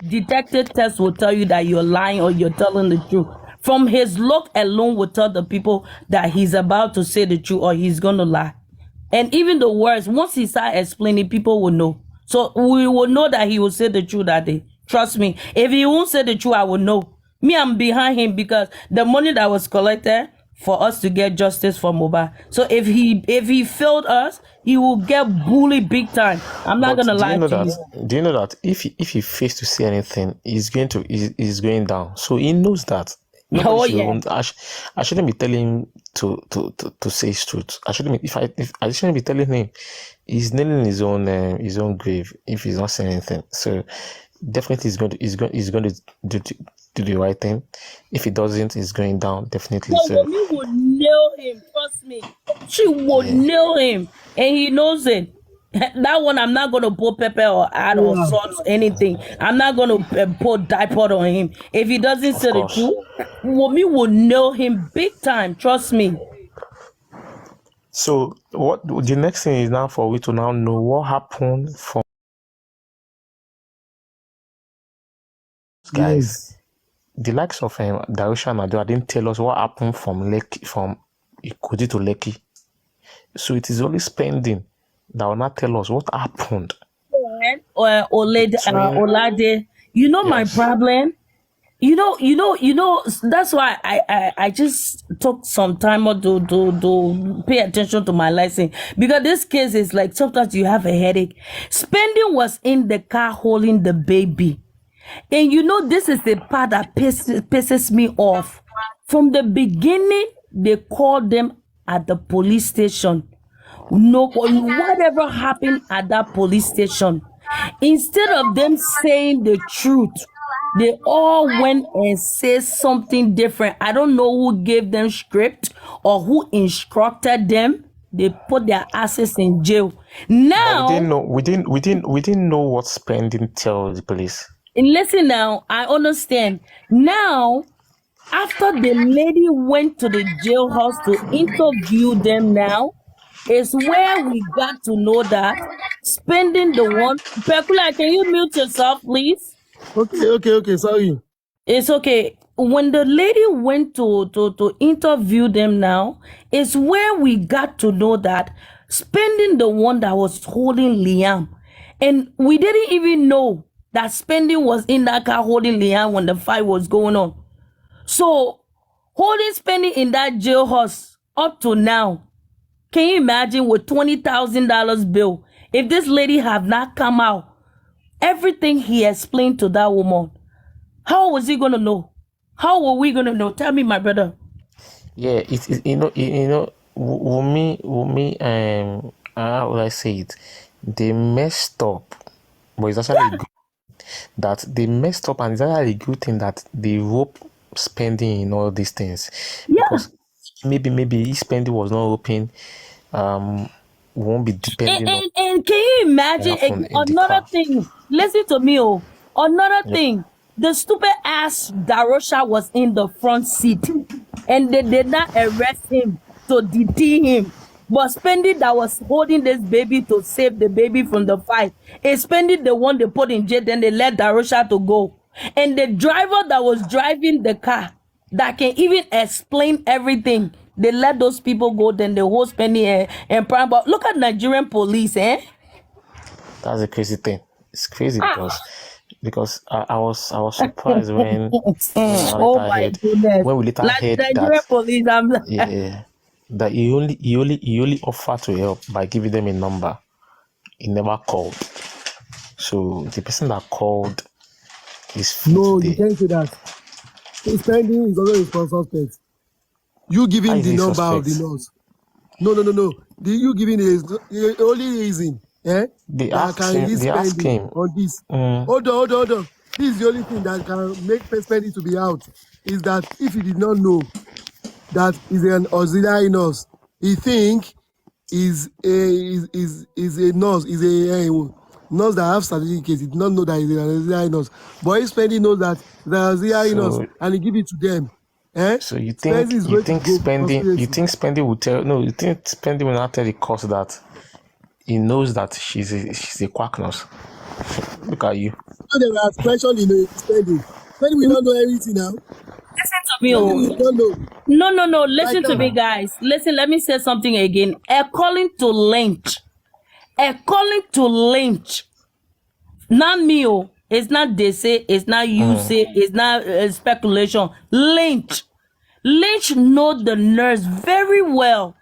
detective test will tell you that you're lying or you're telling the truth. From his look alone will tell the people that he's about to say the truth or he's gonna lie. And even the words, once he start explaining, people will know. So we will know that he will say the truth that day. Trust me. If he won't say the truth, I will know. Me, I'm behind him because the money that was collected for us to get justice for mohbad. So if he failed us, he will get bullied big time. I'm not But gonna do you lie know to that? you. Do you know that if he fails to say anything, he's going down. So he knows that. Nobody Oh should. yeah. I shouldn't be telling him to say his truth. I shouldn't be, if I shouldn't be telling him he's nailing his own grave if he's not saying anything. So definitely he's going to do the right thing. If he doesn't, he's going down definitely. So So Wunmi will nail him. Trust me. She will yeah, nail him, and he knows it. That one, I'm not gonna put pepper or add or Yeah. salt or anything. I'm not gonna put diaper on him. If he doesn't of say the course. truth, Wunmi will nail him big time. Trust me. So what the next thing is now for we to now know what happened from guys. Yes. The likes of Darusha Nadu didn't tell us what happened from Lekki, from Ikudi to Lekki. So it is only spending that will not tell us what happened between. Olade, you know my Yes. problem. That's why I just took some time out to pay attention to my license because this case is like sometimes you have a headache. Spending was in the car holding the baby. And this is the part that pisses me off. From the beginning, they called them at the police station. No, whatever happened at that police station, instead of them saying the truth, they all went and said something different. I don't know who gave them script or who instructed them. They put their asses in jail. But Now, we didn't know what spending tell the police. listen now, I understand. Now, after the lady went to the jailhouse to interview them now, is where we got to know that spending the one. Pekula, can you mute yourself, please? Okay. Sorry. It's okay. When the lady went to interview them now, is where we got to know that spending the one that was holding Liam. And we didn't even know that spending was in that car holding Liam when the fight was going on. So holding spending in that jailhouse up to now, can you imagine with $20,000 bill? If this lady have not come out, everything he explained to that woman, how was he gonna know? How were we gonna know? Tell me, my brother. Yeah, Wumi, how would I say it? They messed up, but it's actually a good that they messed up, and it's actually a good thing that they rope spending in all these things, Yeah. because maybe if spending was not open, we won't be depending on And can you imagine what happened in the another car. thing? Listen to me, oh. Another Yep. thing. The stupid ass Darosha was in the front seat, and they did not arrest him to detain him. But Spending that was holding this baby to save the baby from the fight is Spending the one they put in jail. Then they let Darosha to go, and the driver that was driving the car that can even explain everything. They let those people go. Then the whole Spending and prime. But look at Nigerian police, eh? That's a crazy thing. It's crazy because I was surprised when Oh my goodness! we later Like heard Nigerian that police, I'm that he only offered to help by giving them a number. He never called. So the person that called is free No, you today. can't say that. Spending is also a suspect. You How giving is the he number of the suspect? nurse. No. You giving the only reason, They that asked can him. release They asked spending him. on this. Mm, Hold on. This is the only thing that can make spending to be out. Is that if you did not know that is an auxiliary nurse, he think is a nurse, is a nurse that have certificates. He did not know that is an auxiliary nurse. But if spending knows that the auxiliary nurse so and he give it to them, so you spending is going to go for conspiracy. think spending will tell no you think spending will not tell the court that he knows that she's a quack nurse. Look at you. know they were questioned in spending. When we don't know everything now. Listen to me, Maybe we don't know. No. Right Listen to me, now. guys. Listen, let me say something again. According to lynch, not me. It's not they say. It's not you say. It's not speculation. Lynch know the nurse very well.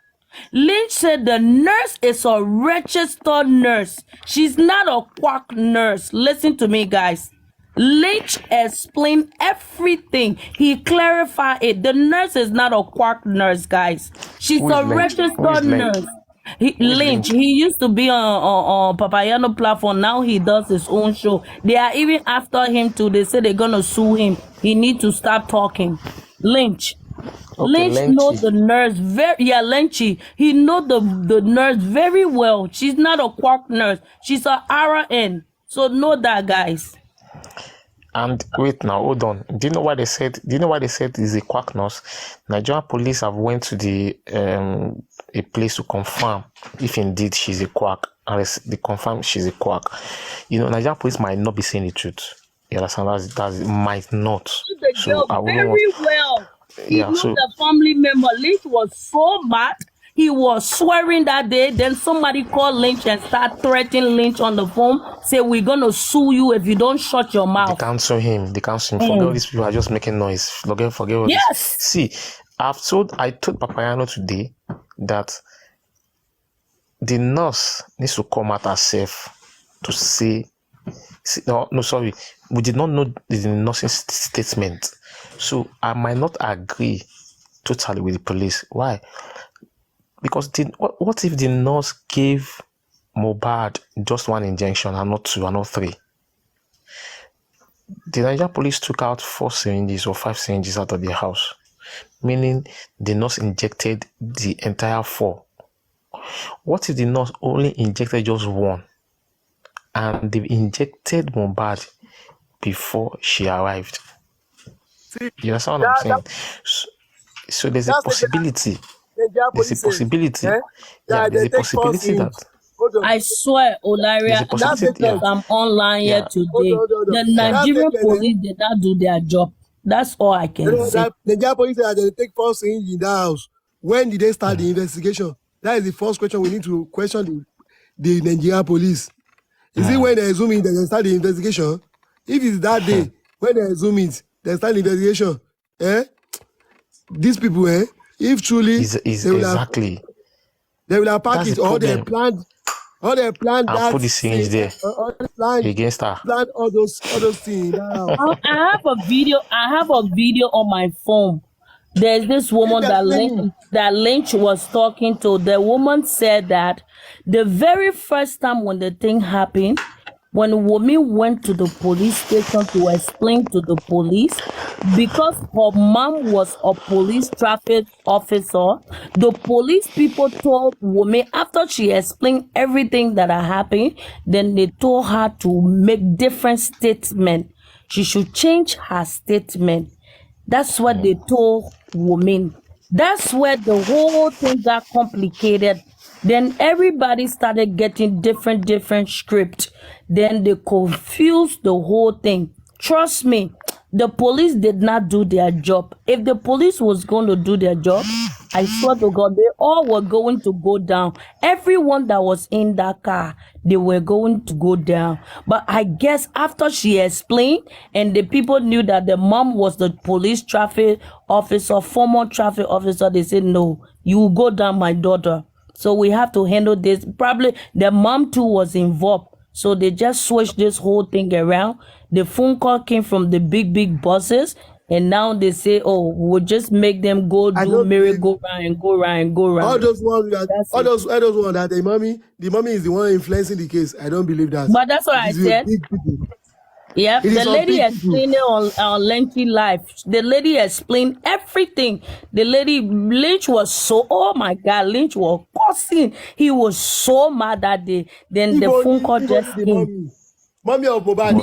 Lynch said the nurse is a registered nurse. She's not a quack nurse. Listen to me, guys. Lynch explained everything. He clarified it. The nurse is not a quack nurse, guys. She's Who is a Lynch? Who registered is Lynch? nurse. Lynch, he used to be on Papayano platform. Now he does his own show. They are even after him too. They say they're gonna sue him. He need to stop talking. Lynch. Okay, Lynch know Lynchy. the nurse Lynchy. He know the nurse very well. She's not a quack nurse. She's a RN. So know that, guys. And wait now, hold on. Do you know why they said? Do you know why they said is a quack nurse? Nigerian police have went to the a place to confirm if indeed she's a quack, and they confirm she's a quack. You know, Nigerian police might not be saying the truth. You understand? That might not. The So girl I wouldn't very want. well. He Yeah. knows So the family member. Lynch was so mad. He was swearing that day. Then somebody called Lynch and start threatening Lynch on the phone. Say, we're going to sue you if you don't shut your they mouth. cancel him. They cancel him. Forget all these people are just making noise. Forget all this. Yes. See, I told Papayano today that the nurse needs to come out herself to say, no, sorry, we did not know the nursing statement, so I might not agree totally with the police. Why? Because what if the nurse gave mohbad just one injection and not two and not three? The Nigerian police took out 4 syringes or 5 syringes out of the house, meaning the nurse injected the entire 4. What if the nurse only injected just one and they injected mohbad before she arrived? See, You understand what I'm saying? So there's a that's the possibility. Nigerian There's a police says, possibility. eh, Yeah, that there's they a take false possibility that hints. Hold on. I swear, there's a Olaria, possibility. That's because Yeah, I'm online here yeah, today. Hold on. The That Nigerian statement, police did not do their job. That's all I can say. that Nigerian police said that they take false hints in that house. When did they start the investigation? That is the first question we need to question the Nigerian police. Is it when they assume it that they start the investigation? If it's that day, when they assume it, they start the investigation. These people, if truly is they will have exactly. packed That's it, the or they problem. planned And that put the syringe there or they planned against her. all those things in that house. I have a video on my phone. There's this woman They're claiming. that Lynch was talking to. The woman said that the very first time when the thing happened, when Wumi went to the police station to explain to the police, because her mom was a police traffic officer, the police people told Wumi, after she explained everything that had happened, then they told her to make different statement. She should change her statement. That's what they told women. That's where the whole thing got complicated. Then everybody started getting different script. Then they confused the whole thing. Trust me, the police did not do their job. If the police was going to do their job, I swear to God, they all were going to go down. Everyone that was in that car, they were going to go down. But I guess after she explained and the people knew that the mom was the police traffic officer, former traffic officer, they said, no, you will go down, my daughter. So we have to handle this. Probably the mom too was involved. So they just switched this whole thing around. The phone call came from the big bosses. And now they say, oh, we'll just make them go do merry-go-round and go round and go round. All those ones all those ones that the mommy is the one influencing the case. I don't believe that. But that's what I said. Yeah, the lady explained it on Lengthy Life. The lady explained everything. The lady, Lynch was so, oh my God, Lynch was cussing. He was so mad that day. Then the phone call just came. Mommy of mohbad.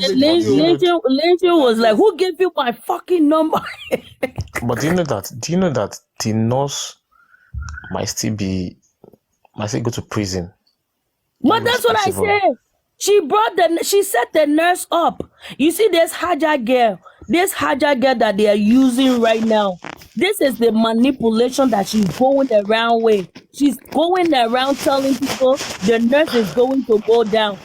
Lynch was like, who gave you my fucking number? But do you know that the nurse might still go to prison? But that's what I said. She set the nurse up. You see this Haja girl that they are using right now. This is the manipulation that she's going around with. She's going around telling people the nurse is going to go down.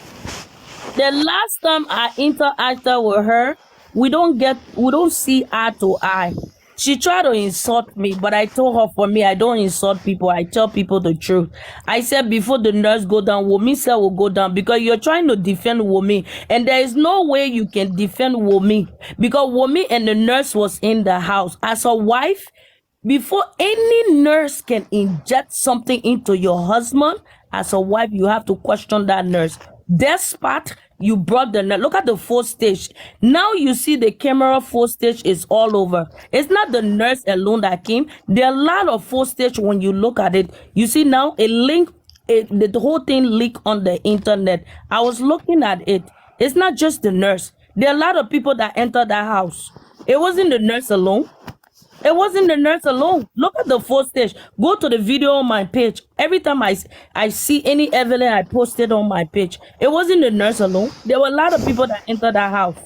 The last time I interacted with her, we don't see eye to eye. She tried to insult me, but I told her, for me, I don't insult people. I tell people the truth. I said before the nurse go down, Wumi said will go down, because you're trying to defend Wumi, and there is no way you can defend Wumi, because Wumi and the nurse was in the house. As a wife, before any nurse can inject something into your husband, as a wife, you have to question that nurse. Despite you brought the nurse. Look at the footage. Now you see the camera footage is all over. It's not the nurse alone that came. There are a lot of footage when you look at it. You see now a link, the whole thing leaked on the internet. I was looking at it. It's not just the nurse. There are a lot of people that entered that house. It wasn't the nurse alone. It wasn't the nurse alone. Look at the footage. Go to the video on my page. Every time I see any evidence, I post it on my page. It wasn't the nurse alone. There were a lot of people that entered that house.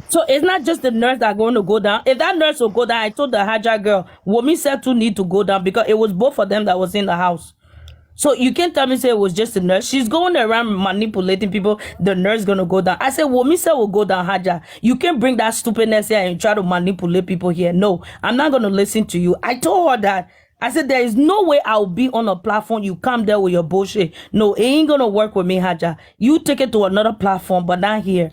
So it's not just the nurse that going to go down. If that nurse will go down, I told the Haja girl, Wumi said to need to go down, because it was both of them that was in the house. So you can't tell me say it was just a nurse. She's going around manipulating people. The nurse gonna go down. I said, Wumi said will go down, Haja. You can't bring that stupidness here and try to manipulate people here. No, I'm not gonna listen to you. I told her that. I said, there is no way I'll be on a platform. You come there with your bullshit. No, it ain't gonna work with me, Haja. You take it to another platform, but not here.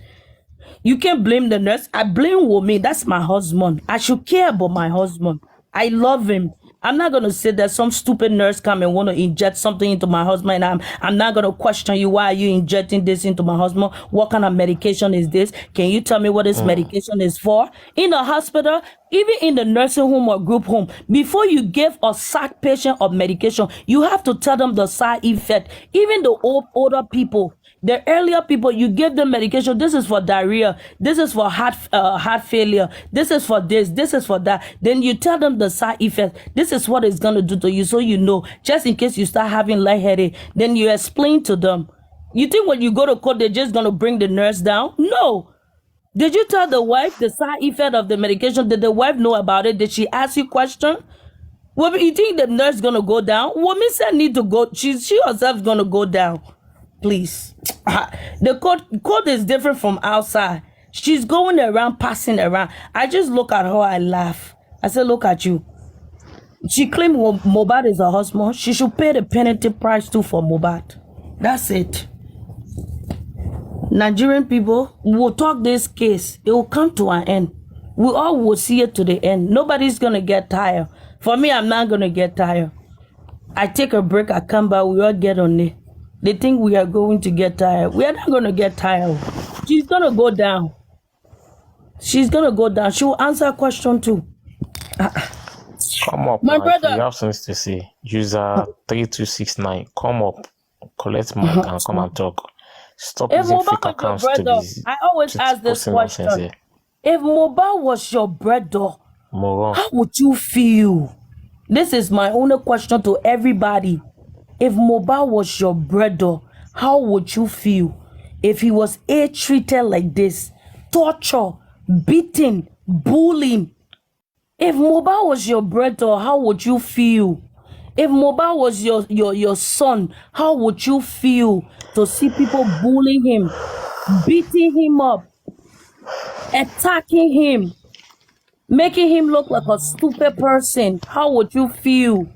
You can't blame the nurse. I blame Wumi. That's my husband. I should care about my husband. I love him. I'm not going to say that some stupid nurse come and want to inject something into my husband. I'm not going to question you. Why are you injecting this into my husband? What kind of medication is this? Can you tell me what this medication is for? In the hospital, even in the nursing home or group home, before you give a sick patient of medication, you have to tell them the side effect. Even the older people, the earlier people, you give them medication. This is for diarrhea. This is for heart failure. This is for this. This is for that. Then you tell them the side effect. This is what it's going to do to you, so you know, just in case you start having lightheaded. Then you explain to them. You think when you go to court, they're just going to bring the nurse down? No. Did you tell the wife the side effect of the medication? Did the wife know about it? Did she ask you question? Well, you think the nurse going to go down? Woman said need to go. She herself going to go down. Please. The court is different from outside. She's going around, passing around. I just look at her, I laugh. I said, look at you. She claimed mohbad is her husband. She should pay the penalty price too for mohbad. That's it. Nigerian people will talk this case. It will come to an end. We all will see it to the end. Nobody's going to get tired. For me, I'm not going to get tired. I take a break, I come back, we all get on it. They think we are going to get tired. We are not going to get tired. She's going to go down. She's going to go down. She will answer a question too. Come up, My man. brother. You have things to say. User 3269. Come up, collect mic and come and talk. Stop If using fake mohbad was accounts your to brother, be I always ask this posting nonsense question. here. If mohbad was your brother, Moron. how would you feel? This is my only question to everybody. If mohbad was your brother, how would you feel? If he was treated like this, torture, beating, bullying. If mohbad was your brother, how would you feel? If mohbad was your son, how would you feel to see people bullying him, beating him up, attacking him, making him look like a stupid person? How would you feel?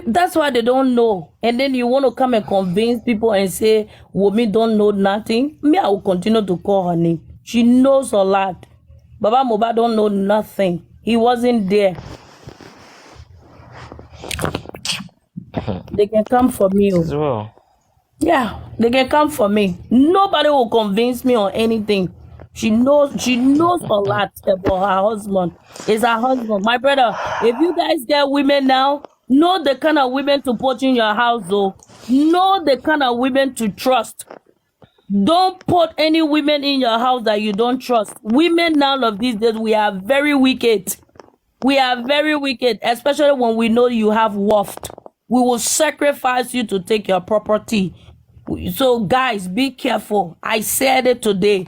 That's why they don't know. And then you want to come and convince people and say, Wumi don't know nothing. Me, I will continue to call her name. She knows a lot. Baba Mohbad don't know nothing. He wasn't there. They can come for me. As well. Yeah, they can come for me. Nobody will convince me on anything. She knows a lot about her husband. It's her husband. My brother, if you guys get women now, know the kind of women to put in your house, though. Know the kind of women to trust. Don't put any women in your house that you don't trust. Women now of these days, we are very wicked. We are very wicked, especially when we know you have worth. We will sacrifice you to take your property. So guys, be careful. I said it today.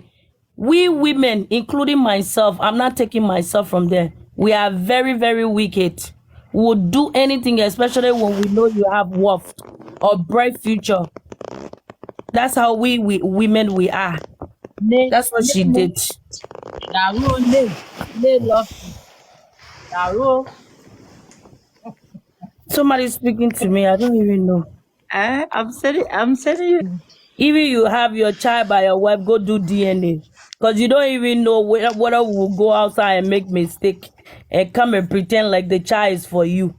We women, including myself, I'm not taking myself from there. We are very, very wicked. We'll do anything, especially when we know you have worth or bright future. That's how we women we are. Ne, That's what she did. Daro, ne love you. Daro. Somebody's speaking to me. I don't even know. I'm saying you. Even you have your child by your wife, go do DNA. Because you don't even know whether we'll go outside and make mistake and come and pretend like the child is for you.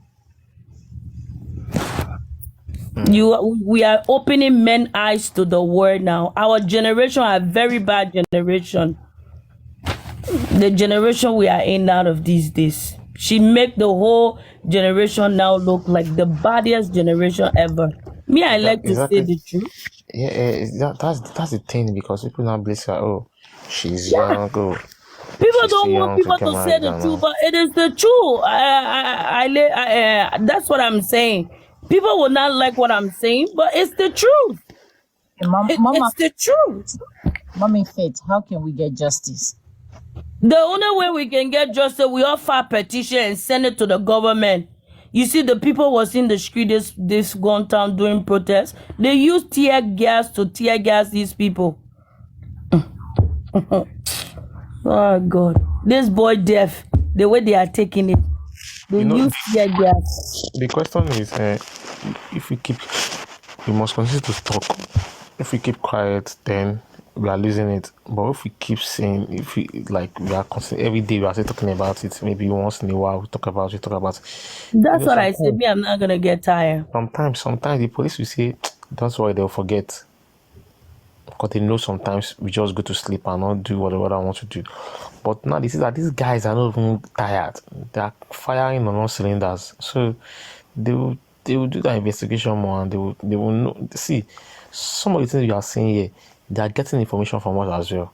We are opening men's eyes to the world now. Our generation are very bad generation. The generation we are in out of these days. She make the whole generation now look like the baddest generation ever. Me, I like to say the truth. Yeah, that's the thing, because people now bless her. Oh, she's young. Oh, People she's don't too want young people get to say married the and truth, all. but it is the truth. That's what I'm saying. People will not like what I'm saying, but it's the truth. Mama, It's the truth. Mommy Faith, how can we get justice? The only way we can get justice, we all file petition and send it to the government. You see, the people was in the street this one town doing protests. They use tear gas to tear gas these people. Oh God, this boy deaf. The way they are taking it, they You know, use tear gas. the question is, if we must continue to talk. If we keep quiet, then we are losing it. But if we keep saying, if we we are constantly every day we are still talking about it. Maybe once in a while we talk about it. That's what I said. Me, I'm not gonna get tired. Sometimes the police will say, "Don't worry, they'll forget." Because they know sometimes we just go to sleep and not do whatever I want to do. But now this is that these guys are not even tired. They are firing on all cylinders. So they will do that investigation more, and they will know. See, some of the things you are saying here, they are getting information from us as well.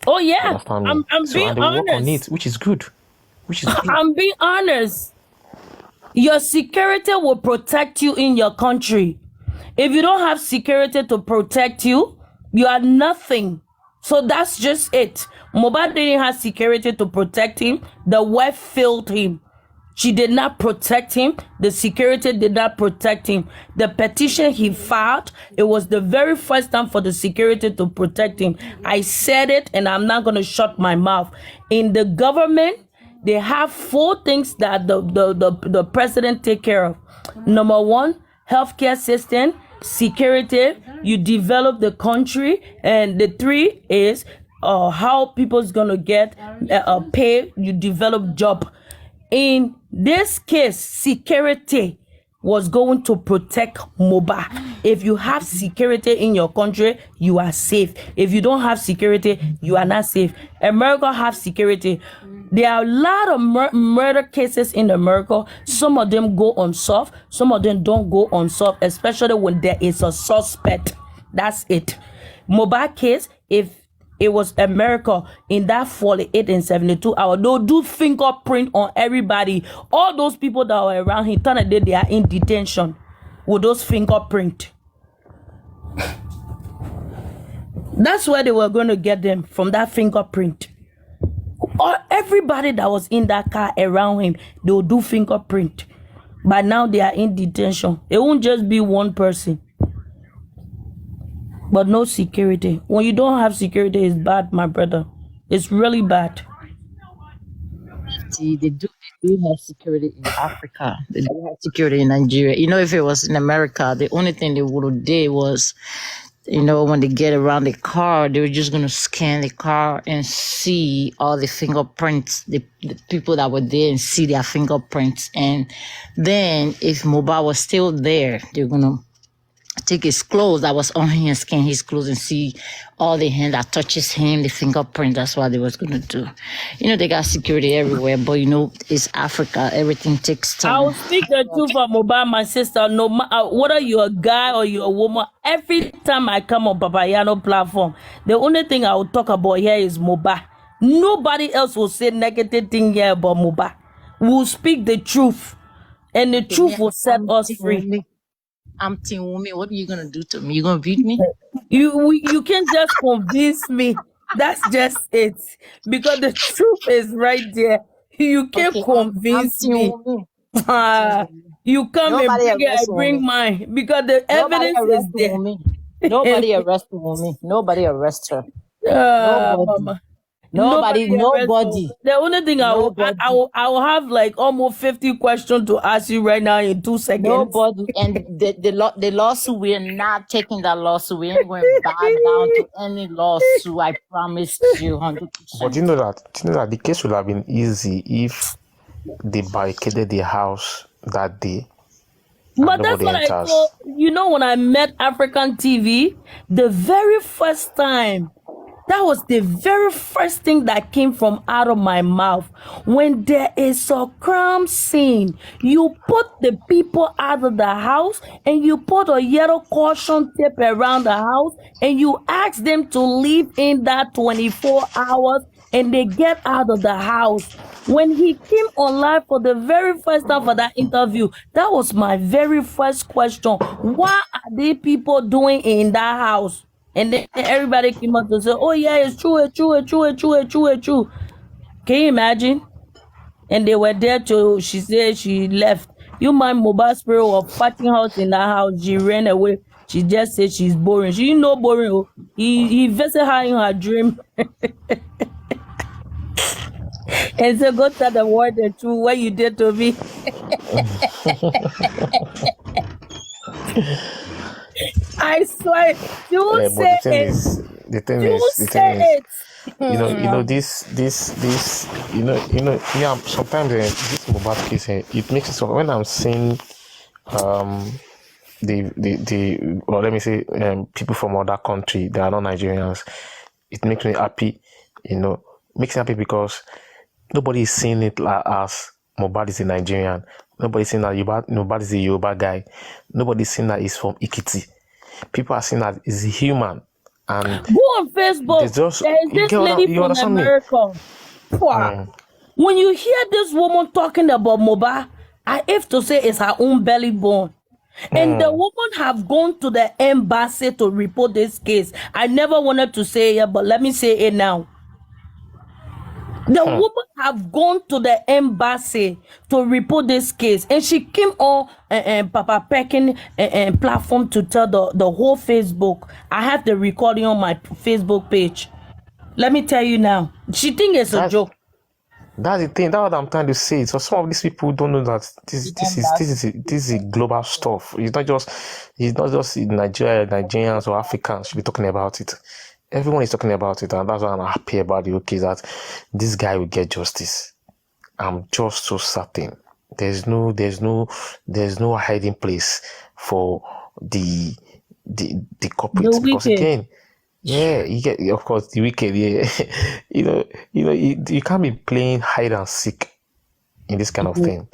Oh You yeah, understand me? I'm So being and they will work on it, honest. which is good. I'm being honest. Your security will protect you in your country. If you don't have security to protect you, you are nothing. So that's just it. Mohbad didn't have security to protect him. The wife failed him. She did not protect him. The security did not protect him. The petition he filed, it was the very first time for the security to protect him. I said it, and I'm not going to shut my mouth. In the government, they have 4 things that the president take care of. Number 1, healthcare system, security, you develop the country, and the 3 is how people's gonna get pay, you develop job. In this case, security was going to protect Mohbad. If you have security in your country, you are safe. If you don't have security, you are not safe. America have security. There are a lot of murder cases in America. Some of them go unsolved. Some of them don't go unsolved, especially when there is a suspect. That's it. Mohbad case, if it was America in that 48 and 72 hours, they'll do fingerprint on everybody. All those people that were around him, they are in detention with those fingerprint. That's where they were going to get them, from that fingerprint. Or everybody that was in that car around him, they'll do fingerprint. But now they are in detention. It won't just be one person. But no security. When you don't have security, it's bad, my brother. It's really bad. See, they do have security in Africa. They do have security in Nigeria. You know, if it was in America, the only thing they would have did was, you know, when they get around the car, they were just going to scan the car and see all the fingerprints, the people that were there, and see their fingerprints. And then if Mohbad was still there, they're going to take his clothes that was on him and scan his clothes and see all the hand that touches him, the fingerprint. That's what they was going to do. You know, they got security everywhere, but you know, it's Africa. Everything takes time. I'll speak the truth for Mohbad, my sister. No matter whether you're a guy or you're a woman, every time I come on Papayano platform, the only thing I will talk about here is Mohbad. Nobody else will say negative thing here about Mohbad. We'll speak the truth, and the truth will set us free. I'm Team Woman. What are you gonna do to me? You gonna beat me? You can't just convince me. That's just it. Because the truth is right there. You can't Okay, I'm convince Team me. Woman. Team Woman. You come and Nobody bring it, I arrest bring Woman. mine. Because the Nobody evidence is arrest there. Woman. Nobody arrest Woman. Nobody arrest her. Nobody. Mama. Nobody. Arrest her. Nobody. The only thing Nobody. I will have like almost 50 questions to ask you right now in 2 seconds. Nobody. And the lawsuit, we're not taking that lawsuit. We ain't going to bow down to any lawsuit. I promised you 100%. But do you know that the case would have been easy if they barricaded the house that day and But that's nobody what I enters. told you know when I met African TV, the very first time, that was the very first thing that came from out of my mouth. When there is a crime scene, you put the people out of the house and you put a yellow caution tape around the house and you ask them to leave in that 24 hours and they get out of the house. When he came online for the very first time for that interview, that was my very first question. What are they people doing in that house? And then everybody came up to say, oh yeah, it's true, it's true, it's true, it's true, it's true, it's true. Can you imagine? And they were there till she said she left. You mind mobile spirit was fighting house in that house. She ran away. She just said she's boring. She didn't know boring. Oh. He visited her in her dream. And said, go tell the world the truth, what you did to me. I swear, you But say the thing it. is, You say it. this, yeah. Sometimes this mobile case, it makes it so when I'm seeing or let me say people from other country that are not Nigerians, it makes me happy. Makes me happy because nobody is seeing it as Mohbad is a Nigerian. Nobody is seeing that Mohbad is a Yoruba guy. Nobody is seeing that he's from Ikiti. People are seeing that he's human. And go on Facebook. There is this lady from America. When you hear this woman talking about Mohbad, I have to say it's her own belly bone. And the woman have gone to the embassy to report this case. I never wanted to say it, but let me say it now. The woman have gone to the embassy to report this case, and she came on Papa Peckin platform to tell the whole Facebook. I have the recording on my Facebook page. Let me tell you now, she think it's a joke. That's the thing. That's what I'm trying to say. So some of these people don't know that this is global stuff. It's not just Nigerians or Africans should be talking about it. Everyone is talking about it, and that's why I'm happy about it. Okay, that this guy will get justice. I'm just so certain. There's no hiding place for the culprits, because again, yeah, you get, of course, the wicked. Yeah, you can't be playing hide and seek in this kind of thing.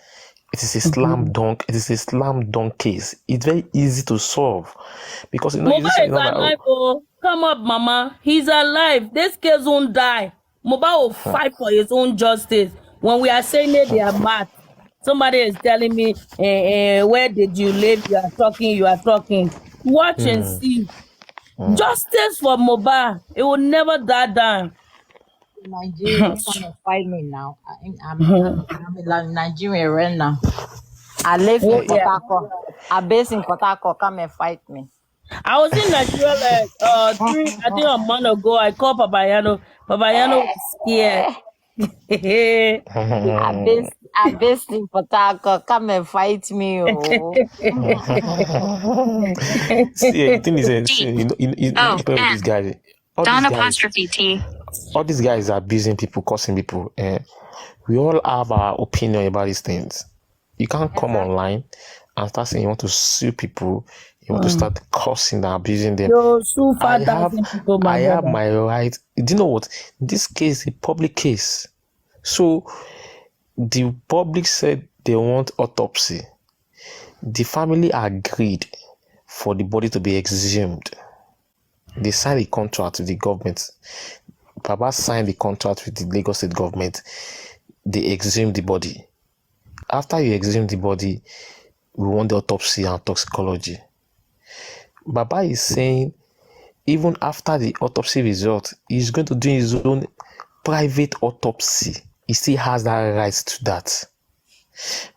It is a slam dunk. It is a slam dunk case. It's very easy to solve because Mohbad is alive. Oh, come up, Mama. He's alive. This case won't die. Mohbad will fight for his own justice. When we are saying that they are mad, somebody is telling me, where did you live? You are talking. Watch and see. Justice for Mohbad. It will never die down. Nigeria, come and fight me now. I'm in Nigeria right now. I live in Port Harcourt. I base in Port Harcourt. Come and fight me. I was in Nigeria like I think a month ago. I called Papa Yano. Papa Yano was scared. I based in Port Harcourt. Come and fight me. Oh. See, the thing is, these guys. All these guys are abusing people, cursing people. We all have our opinion about these things. You can't come online and start saying you want to sue people. You want to start cursing and abusing them. I have my right. Do you know what? This case is a public case. So the public said they want autopsy. The family agreed for the body to be exhumed. They signed a contract with the government. Papa signed the contract with the Lagos State government. They exhumed the body. After you exhume the body, we want the autopsy and toxicology. Baba is saying even after the autopsy result, he's going to do his own private autopsy. He still has that right to that.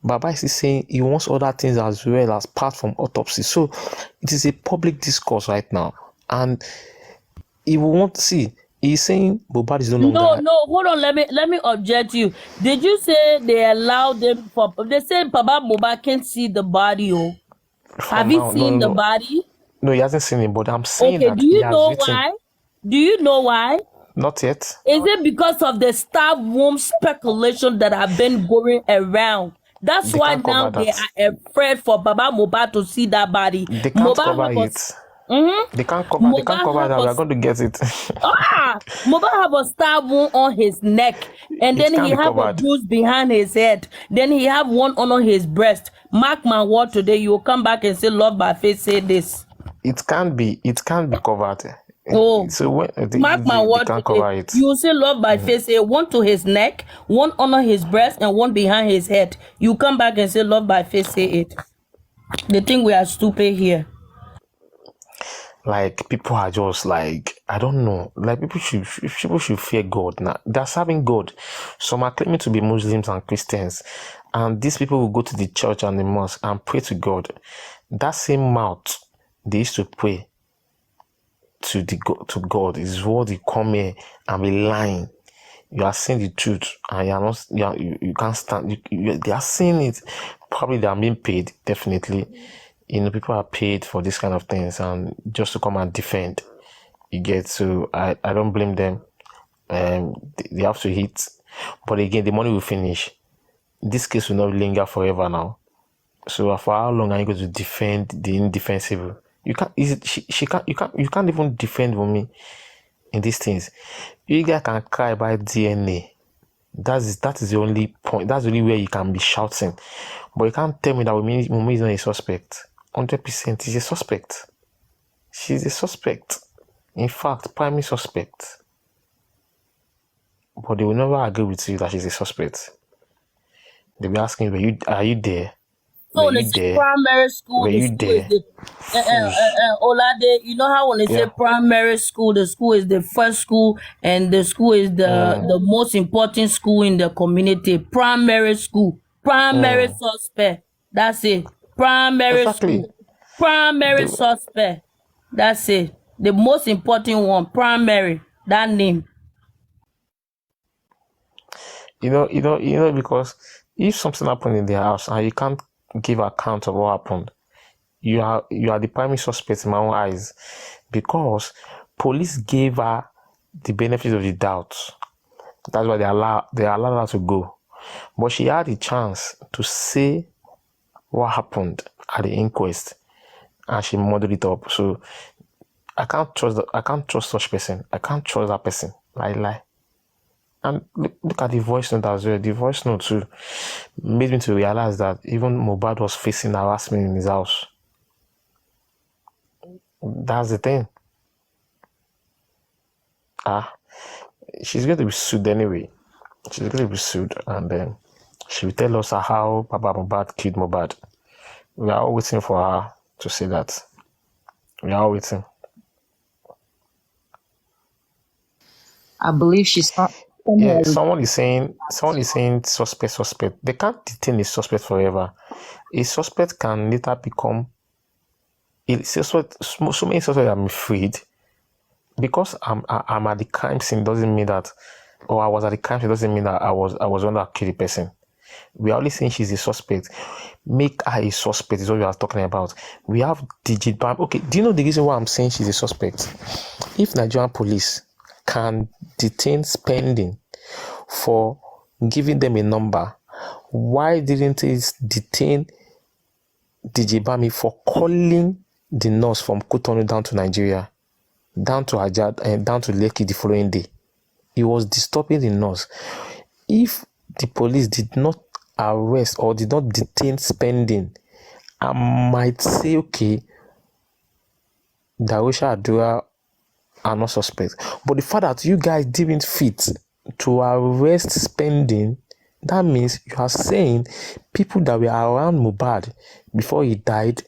Baba is saying he wants other things as well as apart from autopsy. So it is a public discourse right now. And he will want to see. He's saying Mohbad is no longer. No, hold on. Let me object you. Did you say they allowed them for? They said Baba Mohbad can't see the body. Oh, have you seen the body? No, he hasn't seen it, but I'm saying Okay. that Do you he know has written. why? Do you know why? Not yet. Is it because of the stab wound speculation that have been going around? That's They why can't now cover they that. are afraid for Baba Mohbad to see that body. They can't Mohbad cover have a- it. They can't cover. They can't Mohbad cover have that. a- We are going to get it. Mohbad have a stab wound on his neck, and It then can't he be have a covered. bruise behind his head. Then he have one on his breast. Mark my word, today you will come back and say, "Love by faith, say this." It can't be. It can't be covered. Oh, So when mark my they word can't today. cover it. You will say love by faith, say one to his neck, one under his breast, and one behind his head. You come back and say love by faith, say it. They think we are stupid here. Like people are just like, I don't know. Like people should fear God now. They're serving God. Some are claiming to be Muslims and Christians, and these people will go to the church and the mosque and pray to God. That same mouth they used to pray to God is what they come here and be lying. You are saying the truth and you are not. You can't stand. They are saying it. Probably they are being paid. Definitely, people are paid for this kind of things and just to come and defend. You get, so I don't blame them. They have to hit, but again, the money will finish. This case will not linger forever now. So for how long are you going to defend the indefensible? You can't. She can't. You can't even defend me in these things. You guys can cry about DNA. That is the only point. That's the only way you can be shouting. But you can't tell me that Wunmi is not a suspect. 100% she's a suspect. She's a suspect. In fact, primary suspect. But they will never agree with you that she's a suspect. They'll be asking, are you there? So Were when you they say there? primary school, Were the you school is there? the Olade, you know how when they say Yeah. primary school, the school is the first school and the school is the most important school in the community. Primary school, primary suspect. That's it. Primary Exactly. school, primary They- suspect. That's it. The most important one, primary. That name. Because if something happened in their house and you can't give account of what happened, you are the primary suspect in my own eyes, because police gave her the benefit of the doubt. That's why they allowed her to go. But she had the chance to say what happened at the inquest, and she muddled it up. So I can't trust such person. I can't trust that person. Lie. And look at the voice note as well. The voice note too made me to realize that even Mohbad was facing harassment in his house. That's the thing. She's going to be sued anyway. She's going to be sued, and then she will tell us how Baba Mohbad killed Mohbad. We are all waiting for her to say that. We are all waiting. I believe she's not. Yeah, someone is saying suspect. They can't detain a suspect forever. A suspect can later become a suspect. So many suspects I'm afraid, because I'm at the crime scene doesn't mean that, or I was at the crime scene doesn't mean that I was one that killed the person. We are only saying she's a suspect. Make her a suspect is what we are talking about. We have digit ban. Okay, do you know the reason why I'm saying she's a suspect? If Nigerian police can detain spending for giving them a number, why didn't it detain DJ Bami for calling the nurse from Cotonou down to Nigeria, down to Ajah, and down to Lekki the following day? He was disturbing the nurse. If the police did not arrest or did not detain spending, I might say, okay, Darusha Adura are not suspects. But the fact that you guys didn't fit to arrest spending, that means you are saying people that were around Mohbad before he died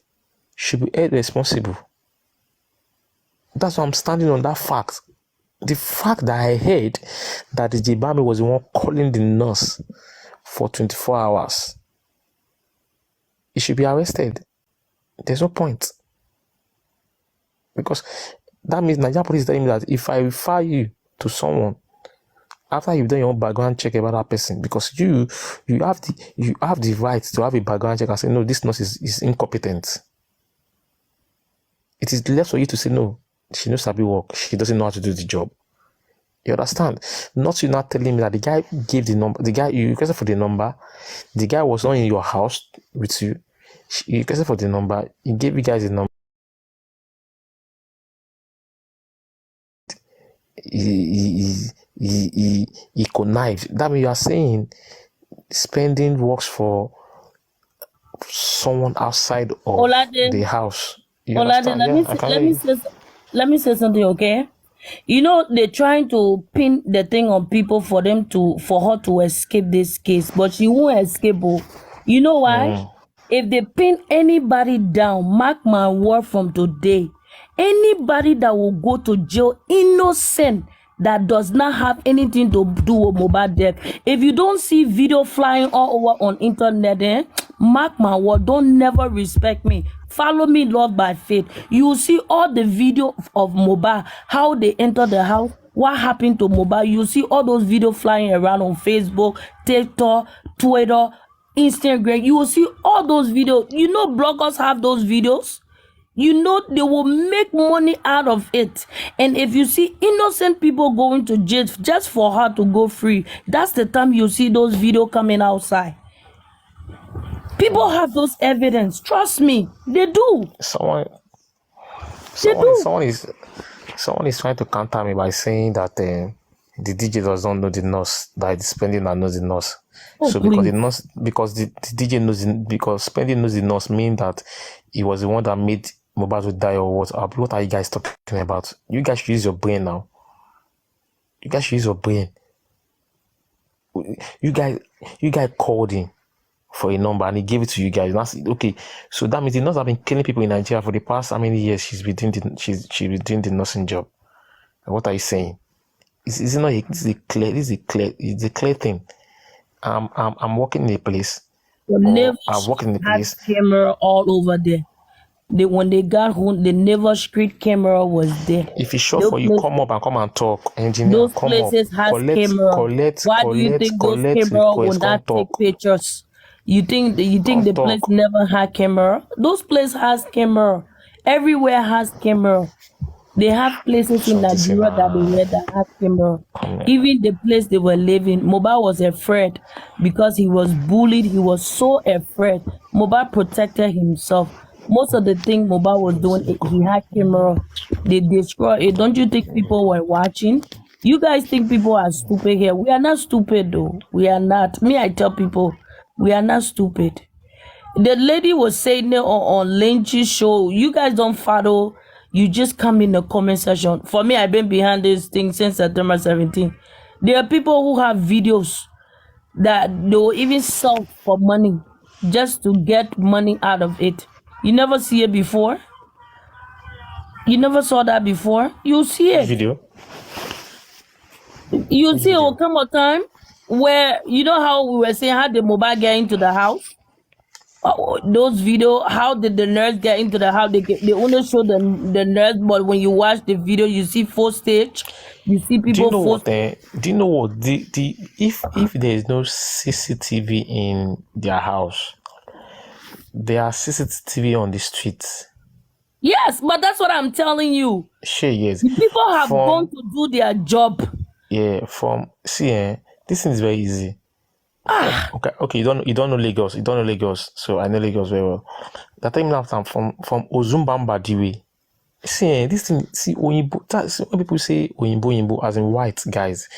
should be held responsible. That's why I'm standing on that fact. The fact that I heard that the Jibami was the one calling the nurse for 24 hours. He should be arrested. There's no point. Because that means Nigeria police is telling me that if I refer you to someone after you've done your own background check about that person, because you have the right to have a background check and say, no, this nurse is incompetent. It is left for you to say, no, she knows how to work, she doesn't know how to do the job. You understand? Not you not telling me that the guy gave the number, the guy you requested for the number, the guy was not in your house with you. You requested for the number, he gave you guys the number. He connived. That means you are saying spending works for someone outside of Olade, the house. You Olade, understand? let me say something, okay? You know, they're trying to pin the thing on people for her to escape this case, but she won't escape. You know why? If they pin anybody down, mark my word from today, anybody that will go to jail innocent that does not have anything to do with mohbad death. If you don't see video flying all over on internet, mark my word, don't never respect me. Follow me, Lord, by faith. You will see all the video of mohbad, how they enter the house, what happened to mohbad. You see all those videos flying around on Facebook, TikTok, Twitter, Instagram. You will see all those videos. You know bloggers have those videos. You know they will make money out of it. And if you see innocent people going to jail just for her to go free, that's the time you see those videos coming outside. People have those evidence. Trust me, they do. Someone is trying to counter me by saying that the DJ does not know the nurse, that the spending that knows the nurse. Oh, so because the DJ knows because spending knows the nurse mean that he was the one that made mohbad to die or what? What are you guys talking about? You guys should use your brain now. You guys should use your brain. You guys called him for a number and he gave it to you guys. That's okay. So that means the nurse have been killing people in Nigeria for the past how many years she's been doing the nursing job. What are you saying? This is a clear thing. I'm working in a place. I'm working in a place. Camera all over there. When they got home, the Never Street camera was there. If it's sure for you, come up and talk. Engineer, those come places up. has camera. Why do you think those camera will not take pictures? You think the place never had camera? Those places has camera. Everywhere has camera. They have places in Nigeria that have camera. Even the place they were living, mohbad was afraid because he was bullied. He was so afraid. mohbad protected himself. Most of the thing mohbad was doing, he had camera. They destroyed it. Don't you think people were watching? You guys think people are stupid here? We are not stupid though. We are not. Me, I tell people, we are not stupid. The lady was saying it on Lynch's show. You guys don't follow. You just come in the comment section. For me, I've been behind this thing since September 17. There are people who have videos that they will even sell for money just to get money out of it. You never see it before? You never saw that before? You'll see it. Video? You'll see it will come a time where, you know how we were saying, how did mohbad get into the house? Those videos, how did the nurse get into the house? They only show the nurse, but when you watch the video, you see full stage. You see people. Do you know what? If there is no CCTV in their house, there are CCTV on the streets. Yes, but that's what I'm telling you. Sure, yes. People have gone to do their job. Yeah, this thing is very easy. Okay. You don't know Lagos. You don't know Lagos. So I know Lagos very well. That time now I'm from Ozumbamba Diwe. This thing. See, Oyinbo. That's when people say Oyinbo, as in white guys,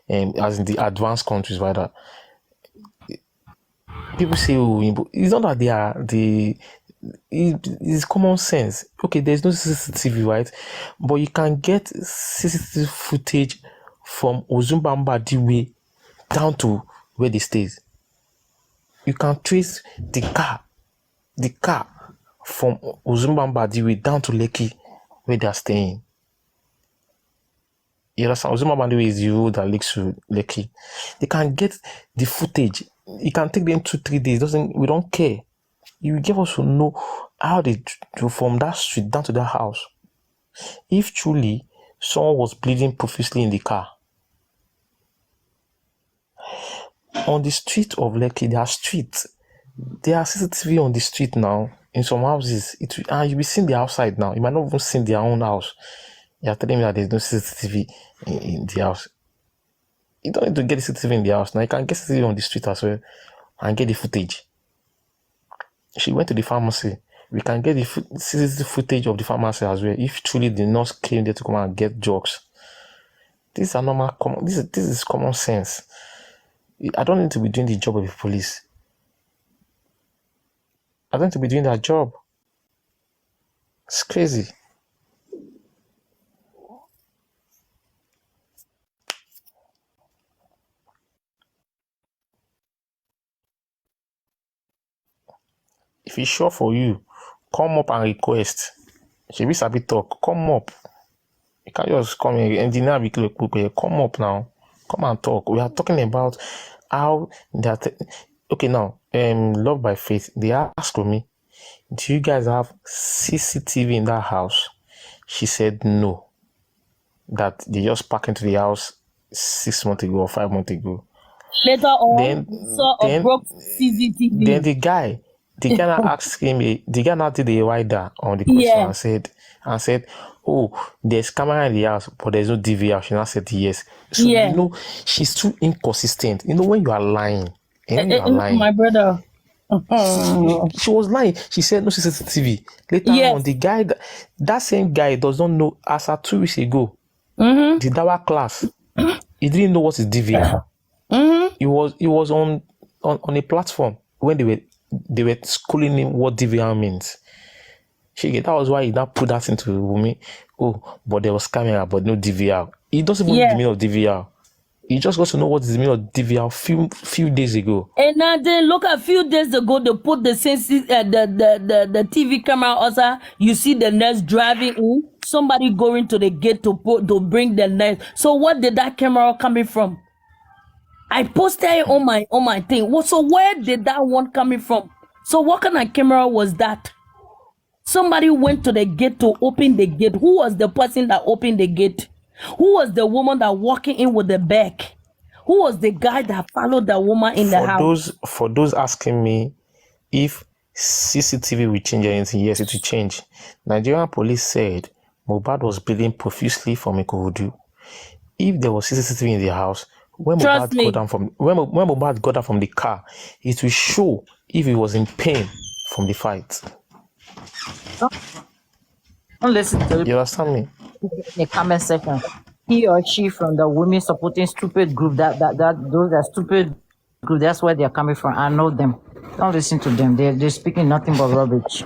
and as in the advanced countries, rather. People say Oyinbo. It's not that they are it's common sense. Okay, there's no CCTV, right? But you can get CCTV footage from Ozumbamba Diwe down to where they stays. You can trace the car from Ozumbamba Diwe down to Lekki where they are staying. You understand? Uzuma, by the way, is the road that leads to Lekki. They can get the footage. It can take them 2-3 days. We don't care. You give us to know how they do from that street down to that house. If truly someone was bleeding profusely in the car. On the street of Lekki, there are CCTV on the street now. In some houses, you'll be seeing the outside now. You might not even see their own house. You're telling me that there's no CCTV in the house. You don't need to get the CCTV in the house now. You can get CCTV on the street as well and get the footage. She went to the pharmacy. We can get the CCTV footage of the pharmacy as well. If truly the nurse came there to come and get drugs. This is normal common. This is common sense. I don't need to be doing the job of the police. I don't need to be doing that job. It's crazy. If it's sure for you, come up and request. She be sabi talk. Come up. You can't just come here. Engineer be quick. Come up now. Come and talk. We are talking about how that. Okay, now, Love by Faith. They asked me, do you guys have CCTV in that house? She said no. That they just packed into the house 6 months ago or 5 months ago. Later on, saw a broke CCTV. Then the guy now asked him, the guy now did a wider on the question and said, oh, there's camera in the house, but there's no DVR. She now said yes. So, you know, she's too inconsistent. You know, when you are lying, my brother. She was lying. She said no CCTV. Later on, the guy, that same guy does not know, as of 2 weeks ago, the Dawa class, he didn't know what is DVR. He was on a platform when they were schooling him what DVR means. That was why he now put that into Wumi. Oh, but there was camera, but no DVR. He doesn't even know the meaning of DVR. He just got to know what is the meaning of DVR few days ago. And now then, look, a few days ago, they put the TV camera also. You see the nurse driving in, somebody going to the gate to bring the nurse. So what did that camera coming from? I posted it on my thing. So where did that one coming from? So what kind of camera was that? Somebody went to the gate to open the gate. Who was the person that opened the gate? Who was the woman that walking in with the bag? Who was the guy that followed the woman in the house? For those asking me if CCTV will change anything, yes, it will change. Nigerian police said Mohbad was bleeding profusely from Ikorodu. If there was CCTV in the house, when Mohbad got down from the car, it will show if he was in pain from the fight. Don't listen to You understand me? in the comment section. He or she from the women supporting stupid group, those are stupid group. That's where they're coming from. I know them. Don't listen to them. They're speaking nothing but rubbish.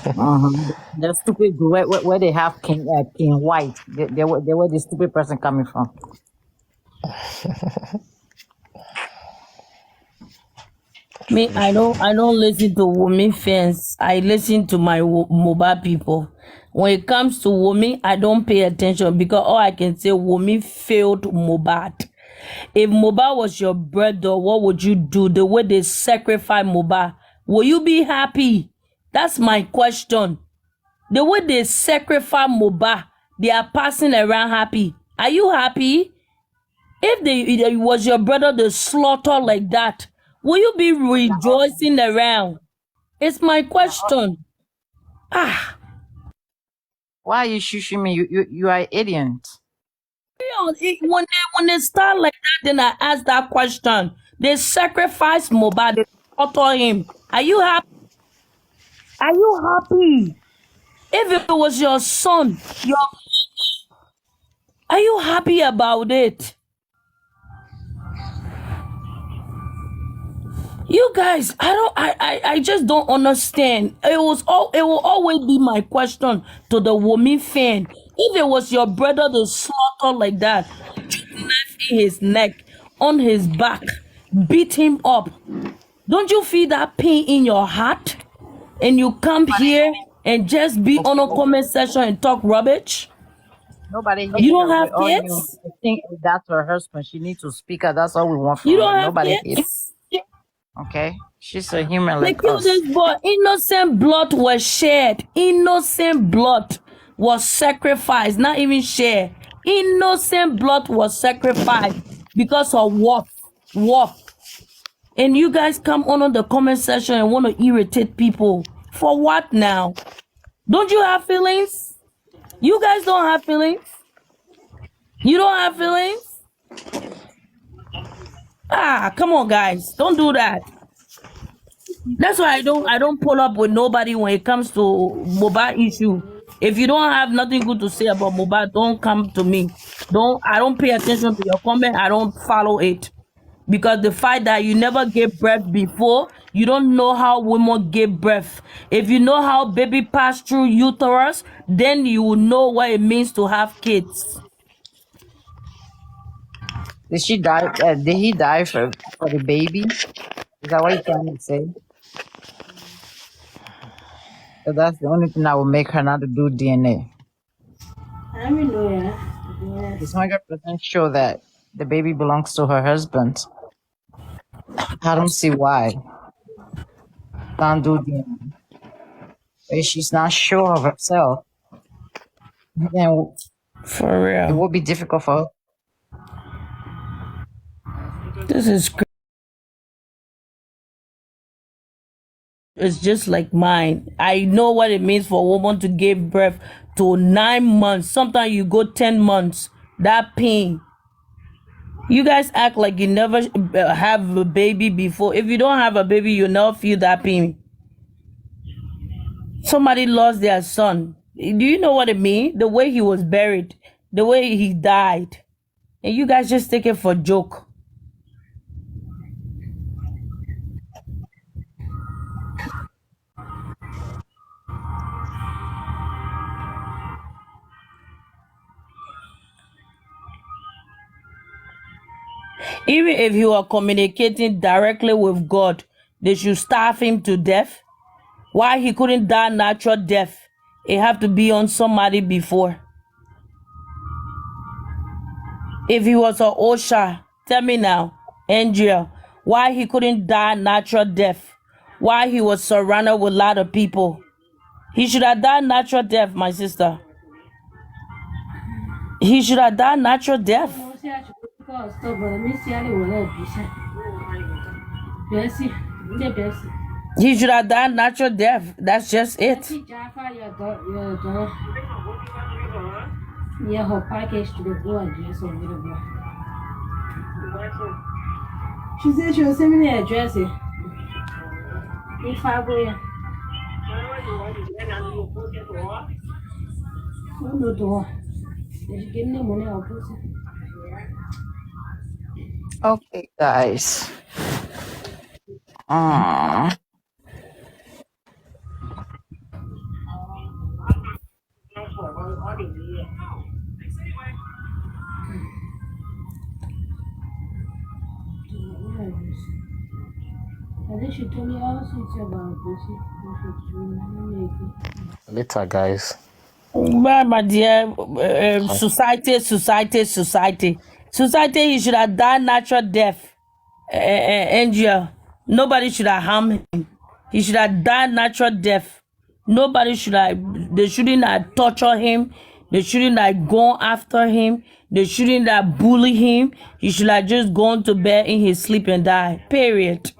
The stupid group where they have King White. They where the stupid person coming from. Me, I don't listen to Wumi fans. I listen to my Mohbad people. When it comes to Wumi, I don't pay attention because all I can say, Wumi failed Mohbad. If Mohbad was your brother, what would you do? The way they sacrifice Mohbad, will you be happy? That's my question. The way they sacrifice Mohbad, they are passing around happy. Are you happy? If it was your brother, the slaughter like that, will you be rejoicing around? It's my question. Why are you shushing me? You are an idiot. When they start like that, then I ask that question. They sacrifice Mohbad, they slaughter him. Are you happy? Are you happy? If it was your son, are you happy about it? You guys, I just don't understand. It will always be my question to the woman fan. If it was your brother to slaughter like that, knife in his neck, on his back, beat him up, don't you feel that pain in your heart? And you come here and just be on a comment section and talk rubbish? Nobody You here. don't We have all you. kids? I think that's her husband. She needs to speak out. That's all we want from You her. don't have Nobody here. kids? Okay? She's a human They like killed us. this boy. Innocent blood was shed. Innocent blood was sacrificed. Not even shared. Innocent blood was sacrificed because of what? What? And you guys come on the comment section and want to irritate people. For what now? Don't you have feelings? You guys don't have feelings? You don't have feelings? Ah, come on, guys. Don't do that. That's why I don't pull up with nobody when it comes to mohbad issue. If you don't have nothing good to say about mohbad, don't come to me. I don't pay attention to your comment. I don't follow it. Because the fact that you never gave birth before, you don't know how women give birth. If you know how baby pass through uterus, then you will know what it means to have kids. Did she die? Did he die for the baby? Is that what you're trying to say? So that's the only thing that will make her not to do DNA. I don't know, yeah. She's 100% sure that the baby belongs to her husband. I don't see why. Can't do DNA. If she's not sure of herself, then For it real. will be difficult for her. This is crazy. It's just like mine. I know what it means for a woman to give birth to 9 months. Sometimes you go 10 months. That pain. You guys act like you never have a baby before. If you don't have a baby, you never feel that pain. Somebody lost their son. Do you know what it means? The way he was buried, the way he died. And you guys just take it for joke. Even if you are communicating directly with God, they should starve him to death. Why he couldn't die natural death? It have to be on somebody before. If he was a Osha, tell me now, Angel, why he couldn't die natural death? Why he was surrounded with a lot of people? He should have died natural death, my sister. He should have died natural death. He should have died natural death. That's just it. Yeah, her package to the go address or whatever. She said she was sending me the address. If I go, yeah. Oh, no door. Did you give me money? I'll put it. Okay, guys. I think she told me also about this. Later, guys. Well, my dear, society. Society, he should have died natural death. Angel, nobody should have harmed him. He should have died natural death. Nobody should have, they shouldn't have tortured him. They shouldn't have gone after him. They shouldn't have bullied him. He should have just gone to bed in his sleep and died. Period.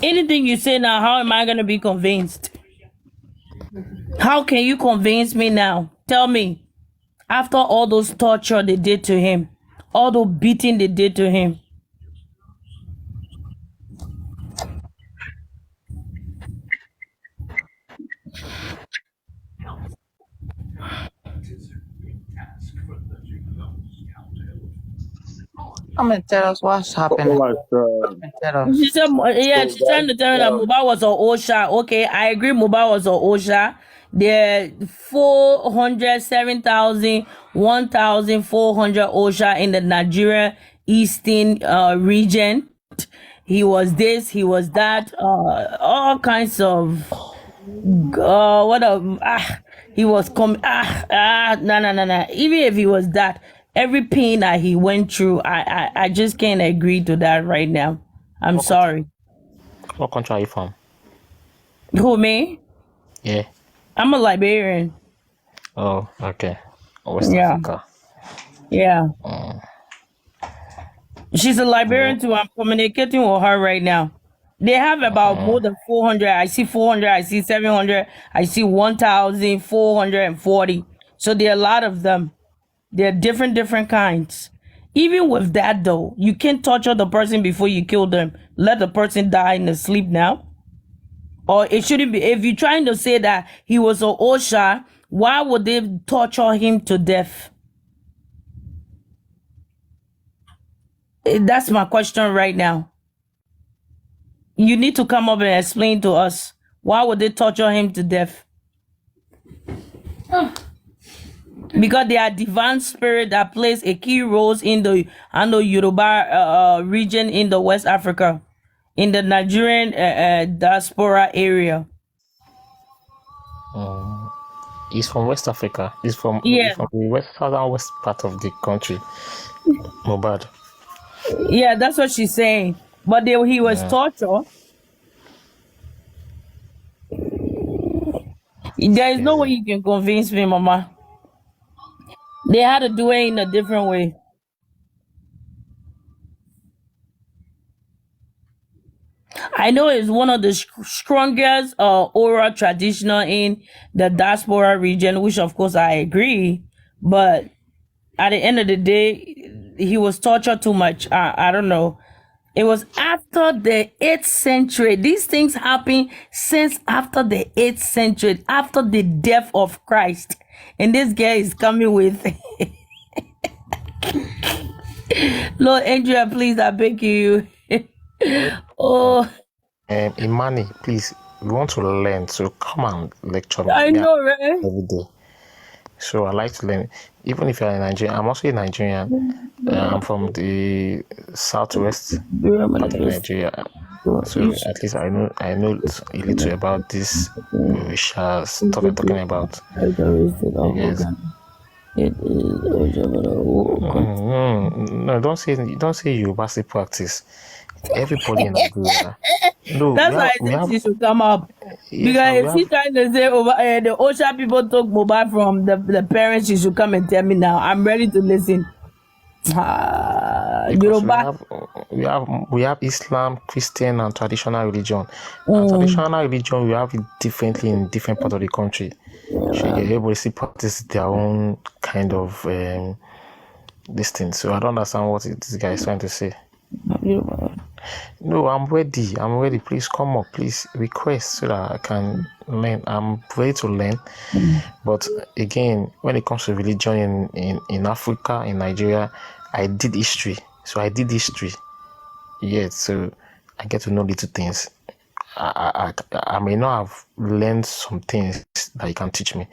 Anything you say now, how am I going to be convinced? How can you convince me now? Tell me. After all those torture they did to him, all the beating they did to him. Come and tell us what's happening. Come and tell us. She said, yeah, she's trying to tell me that mohbad was an Osha. Okay, I agree, mohbad was an Osha. There are 407,000, 1,400 Osha in the Nigeria Eastern region. He was this, he was that, all kinds of, he was no. Even if he was that, every pain that he went through, I just can't agree to that right now. I'm What country, sorry. what country are you from? Who, me? Yeah. I'm a Liberian. Oh, okay. West Yeah, Africa. yeah. She's a Liberian Mm, too. I'm communicating with her right now. They have about more than 400. I see 400. I see 700. I see 1,440. So there are a lot of them. There are different kinds. Even with that though, you can't torture the person before you kill them. Let the person die in the sleep now. Or it shouldn't be. If you're trying to say that he was an Osha, why would they torture him to death? That's my question right now. You need to come up and explain to us why would they torture him to death? Because they are divine spirit that plays a key role in the Yoruba region in the West Africa, in the Nigerian diaspora area. He's from West Africa. He's from Yeah, the southern west part of the country. Mohbad. yeah, that's what she's saying. But he was Yeah. tortured. There is no way Crazy. you can convince me, Mama. They had to do it in a different way. I know it's one of the strongest oral traditional in the diaspora region, which of course I agree. But at the end of the day, he was tortured too much. I don't know. It was after the 8th century. These things happen since after the 8th century, after the death of Christ. And this guy is coming with, Lord Andrea, please, I beg you. Oh, Imani, please, we want to learn, so come and lecture me. I Yeah, know, right? every day. So I like to learn. Even if you're in Nigeria, I'm also a Nigerian. I'm from the southwest part of Nigeria. So at least I know a little about this stuff I'm talking about. Yes. No, don't say you basic practice. Everybody in Nigeria. No, That's why I we said have she should come up. yes, and we Because if she's have trying to say the Osha people took mobile from the parents, she should come and tell me now. I'm ready to listen. because Yoruba. we have Islam, Christian, and traditional religion. And traditional religion we have it differently in different parts of the country. So everybody still practice their own kind of this thing. So I don't understand what this guy is trying to say. No, I'm ready. I'm ready. Please come up. Please request so that I can learn. I'm ready to learn. But again, when it comes to religion in Africa, in Nigeria, I did history. So I did history. Yeah, so I get to know little things. I may not have learned some things that you can teach me.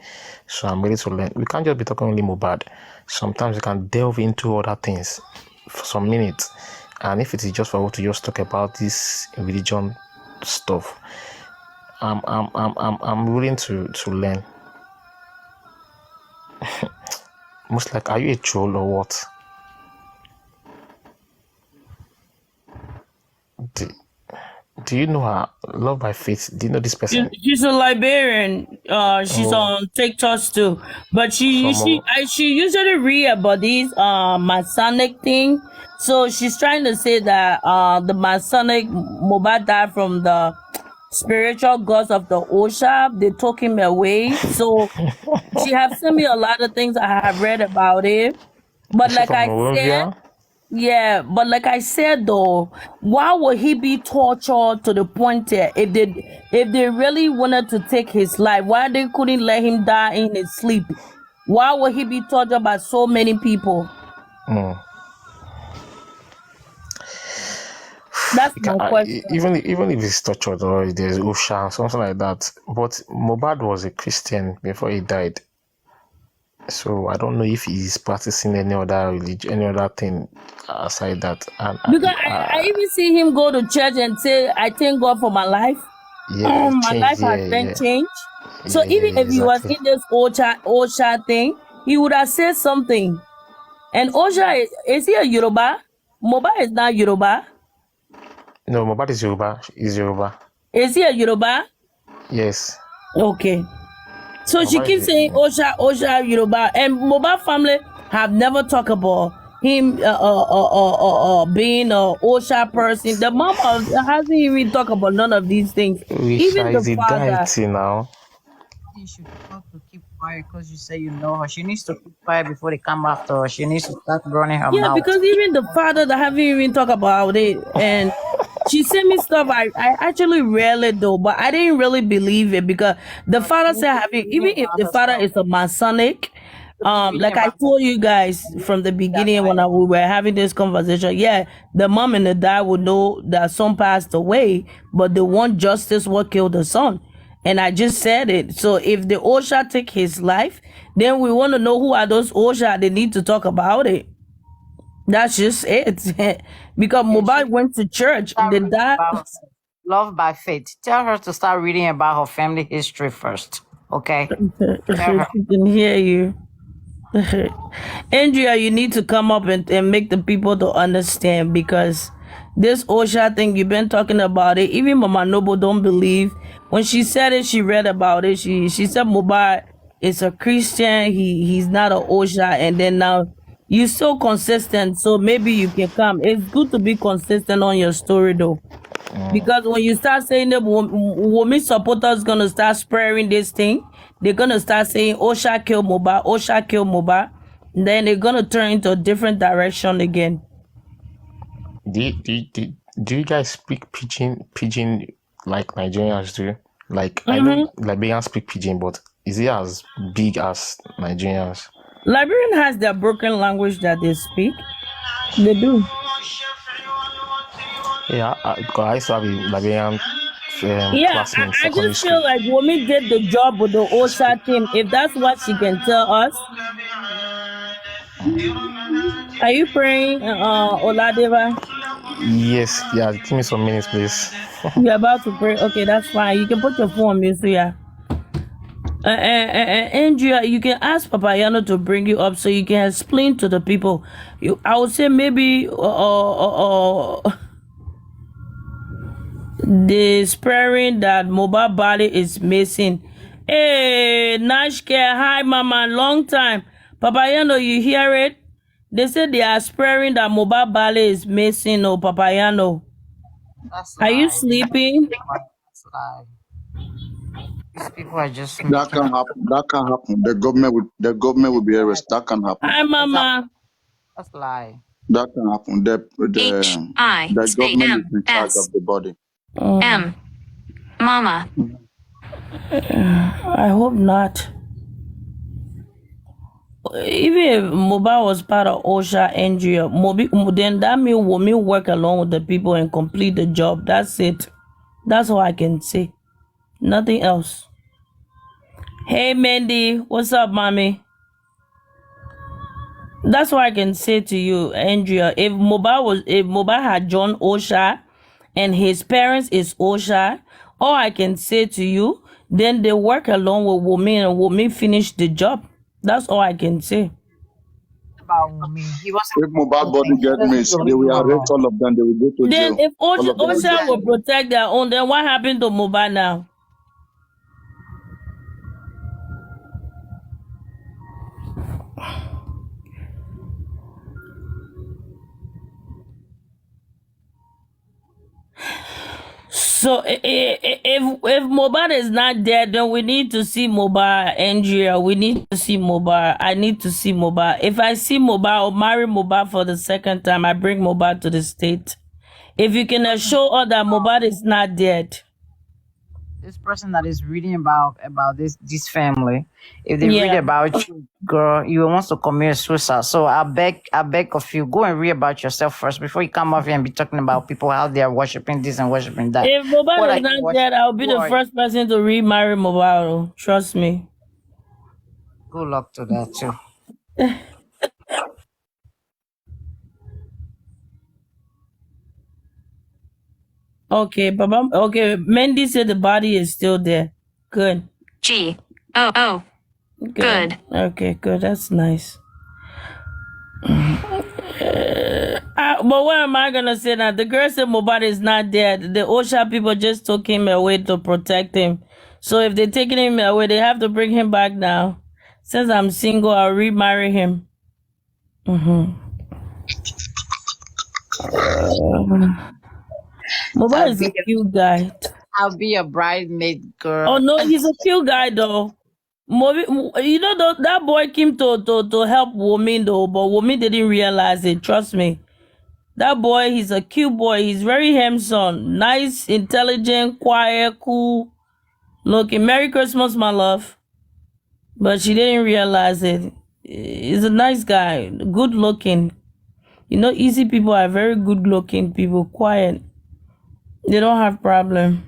So I'm ready to learn. We can't just be talking only Mohbad. Sometimes we can delve into other things for some minutes. And if it is just for us to just talk about this religion stuff, I'm willing to learn. Most like, are you a troll or what? Do you know her? Love by Faith. Do you know this person? She's a Liberian. She's Oh, on TikTok too. But she from usually read about this Masonic thing. So she's trying to say that the Masonic Mohbad died from the spiritual gods of the Osha. They took him away. So she have sent me a lot of things. I have read about it. But is she like from I said, Morovia? yeah, but like I said though, why would he be tortured to the point that if they really wanted to take his life, why they couldn't let him die in his sleep? Why would he be tortured by so many people? That's my question. Even if it's tortured or if there's Usha, something like that. But Mohbad was a Christian before he died. So I don't know if he's practicing any other religion, any other thing aside that. And Because I even see him go to church and say, I thank God for my life. yeah, it My changed. life has Yeah, been yeah. changed. So Yeah, even yeah, if he was exactly. in this Osha thing, he would have said something. And Osha is he a Yoruba? Mohbad is not Yoruba. No, Mohbad is Yoruba. Is Yoruba. Is he a Yoruba? Yes. Okay. So she Mohbad keeps is. saying Osha, Osha, Yoruba, and Mohbad family have never talked about him being a Osha person. The mom hasn't even talked about none of these things. Even Risha the is a father. deity now. You should talk to keep quiet because you say you know her. She needs to keep quiet before they come after her. She needs to start running her Yeah, mouth. because even the father that haven't even talked about it, and she sent me stuff. I actually read it though, but I didn't really believe it because the No, she father needs said to be having even reading if about the father herself. is a Masonic, To be reading like I about told you herself. guys from the That's beginning why. when we were having this conversation, yeah, the mom and the dad would know that son passed away, but they want justice what killed the son. And I just said it. So if the Osha take his life, then we want to know who are those Osha. They need to talk about it. That's just it. Because Yeah, she Mobile needs went to to church. start The reading dad, about herself. Love by faith. Tell her to start reading about her family history first. Okay? Tell her. she can hear you. Andrea, you need to come up and make the people to understand because this Osha thing you've been talking about it. Even Mama Noble don't believe. When she said it, she read about it. She said Mobile is a Christian. He's not a Osha. And then now you're so consistent. So maybe you can come. It's good to be consistent on your story though. Because when you start saying that women supporters gonna start spreading this thing, they're gonna start saying Osha kill Moba, Osha kill Moba. Then they're gonna turn into a different direction again. Do you guys speak pidgin like Nigerians do? Like I know Mm-hmm. Liberians speak pidgin, but is it as big as Nigerians? Liberian has their broken language that they speak. They do. Yeah, because I used to have a Liberian Yeah, classmate in I secondary just school. feel like Womi did the job with the She speak. Osha team. If that's what she can tell us, are you praying, Oladeva? Yes, yeah. Give me some minutes, please. You're about to pray. Okay, that's fine. You can put your phone on mute, so yeah. Andrea, you can ask Papayano to bring you up so you can explain to the people. I would say maybe the spreading that mobile body is missing. Hey, Nashke, hi mama, long time. Papayano, you hear it? They said they are spreading that mobile body is missing. Oh, Papayano, That's are you lie. They never sleeping? that's lie. These people are just That making can up. happen. That can happen. The government will be arrested. That can happen. Hi Exactly. mama. That's lie. That can happen. H The I the space government is M in charge S of the body. M Mama. I hope not. Even if Mobile was part of OSHA NGO, then that means Wumi work along with the people and complete the job. That's it. That's all I can say. Nothing else. Hey Mandy, what's up, mommy? That's what I can say to you, Andrea. If Mobile had joined OSHA and his parents is OSHA, all I can say to you, then they work along with Wumi and Wumi finish the job. That's all I can say. About me. He wasn't If mobile body anything. He get just need missed, to they leave him will arrest alone. all of them. They will go to Then jail. if All of them will go OSHA to will jail. protect their own, then what happened to Mobile now? So if Mobile is not dead, then we need to see Mobile, Andrea. We need to see Mobile. I need to see Mobile. If I see Mobile, I'll marry Mobile for the second time. I bring Mobile to the state. If you can assure us that Mobile is not dead. This person that is reading about this family, if they read Yeah. about you, girl, you want to commit suicide. So I beg of you, go and read about yourself first before you come off here and be talking about people how they are worshiping this and worshiping that. If Mobile What are is you not dead, worshiping? I'll be Who the are you? first person to remarry Mobile. Trust me. Good luck to that too. Okay, Baba. Okay, Mendy said the body is still there. Good. G. O. Good. Okay, good. That's nice. But what am I gonna say now? The girl said Mohbad is not dead. The OSHA people just took him away to protect him. So if they're taking him away, they have to bring him back now. Since I'm single, I'll remarry him. Mohbad is a cute guy. I'll be a bridesmaid girl. Oh no, he's a cute guy though. You know that boy came to help Womin though, but Womin didn't realize it. Trust me. That boy, he's a cute boy. He's very handsome, nice, intelligent, quiet, cool looking. Merry Christmas, my love. But she didn't realize it. He's a nice guy, good looking. You know, easy people are very good looking people, quiet. They don't have problem.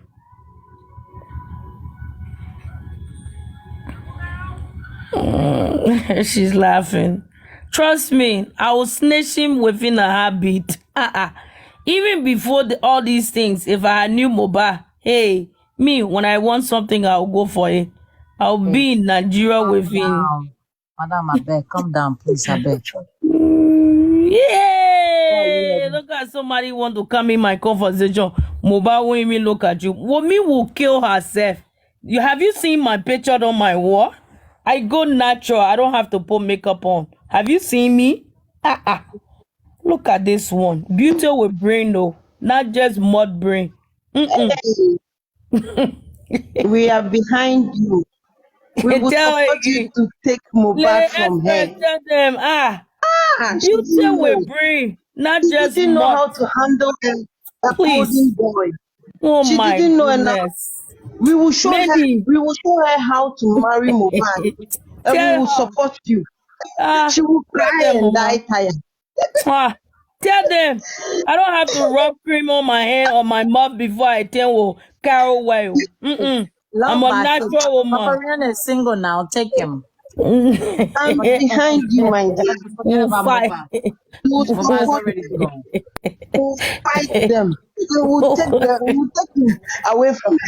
She's laughing. Trust me, I will snatch him within a heartbeat. Even before all these things, if I knew Mohbad, hey, me, when I want something, I'll go for it. I'll be in Nigeria with him. Madam, I beg, come down, please, I beg. Yeah, look at somebody want to come in my conversation. Mohbad won't even look at you. Womi will kill herself. Have you seen my picture on my wall? I go natural. I don't have to put makeup on. Have you seen me? Look at this one. Beauty with brain though, not just mud brain. We are behind you. We will support you to take Mohbad from her. Tell them, beauty with brain, not just didn't know mud. how to handle a golden boy. Oh She my didn't know goodness. enough. We will show her. We will show her how to marry Mohbad, and we will support you. She will cry and die tired. Tell them I don't have to rub cream on my hair or my mouth before I tell Carol well. I'm a natural woman. Papa Rian is single now. Take him. I'm behind you, my dear. We'll fight. Mohbad's already gone. We'll fight them. We'll take him away from her.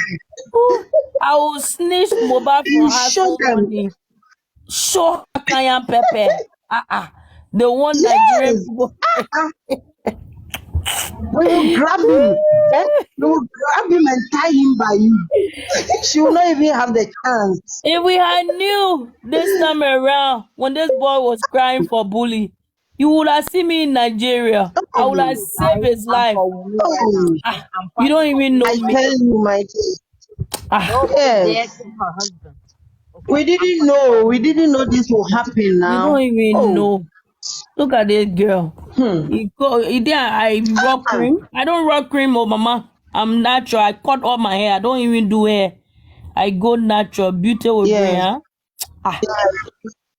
I will snitch Mohbad from You her show them. money. Show her cayenne pepper. The one Nigerian people. We will grab him. We will grab him and tie him by you. She will not even have the chance. If we had knew this time around when this boy was crying for bully, you would have seen me in Nigeria. I would have saved his life. You don't even know I me. tell you, my dear. Yes. We didn't know. We didn't know this will happen You now. don't even know. Look at this girl. I rock cream. I don't rock cream, oh mama. I'm natural. I cut all my hair. I don't even do hair. I go natural. Beauty with brain.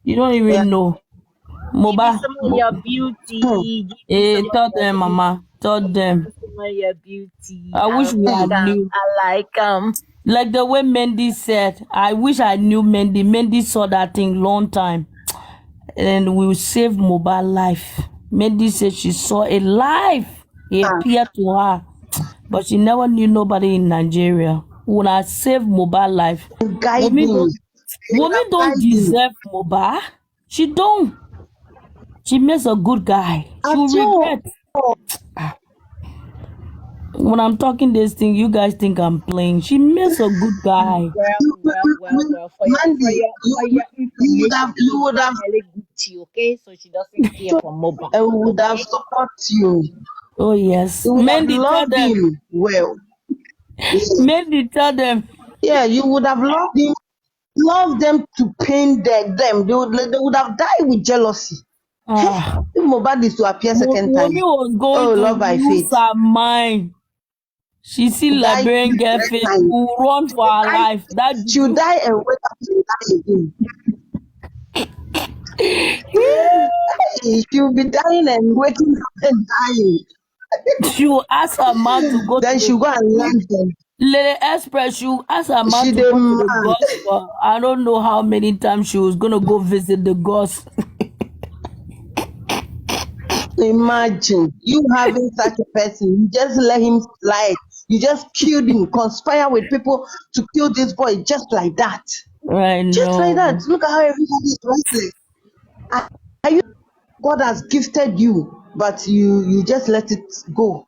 You don't even know. Moba. Your beauty. Tell them, mama. Tell them. Your beauty. I wish we had knew. I like Like the way Mendy said, I wish I knew Mendy. Mendy saw that thing long time. And we will save Mohbad life. Mendy said she saw a life. It appeared to her. But she never knew nobody in Nigeria. When I save Mohbad life, women don't deserve Mohbad. She don't. She makes a good guy. She will regret. When I'm talking this thing, you guys think I'm playing. She makes a good guy. Well. For your information, you would have okay? So she doesn't care for Mohbad. I would have supported you. Oh yes. You would Mendy, have loved tell them. him well. Mendy, tell them. Yeah, you would have loved him. Loved them to pain them. They would have died with jealousy. If Mohbad is to appear second time. Mommy was going love by to lose faith. her mind. She see Liberian girl face who run for her life. That She'll die and wake up and die again. She'll be dying and waking up and dying. she will ask her man to go Then to she'll go and learn them. Lady Express. She will ask her man She to go to the demand. gospel. I don't know how many times she was gonna go visit the gospel. Imagine you having such a person. You just let him slide. You just killed him, conspire with people to kill this boy just like that. I Just like that. know. Look at how everybody is restless. Are you God has gifted you, but you just let it go.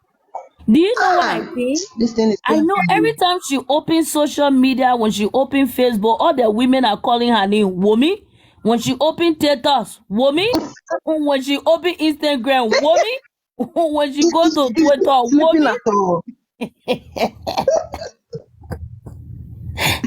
Do you know what I Ah, think? this thing is I going know every time she opens social media, when she opens Facebook, all the women are calling her name Womi. When she opens status, Womi. When she open Instagram, Womi. When she go to She's Twitter, not sleeping Womi. at all.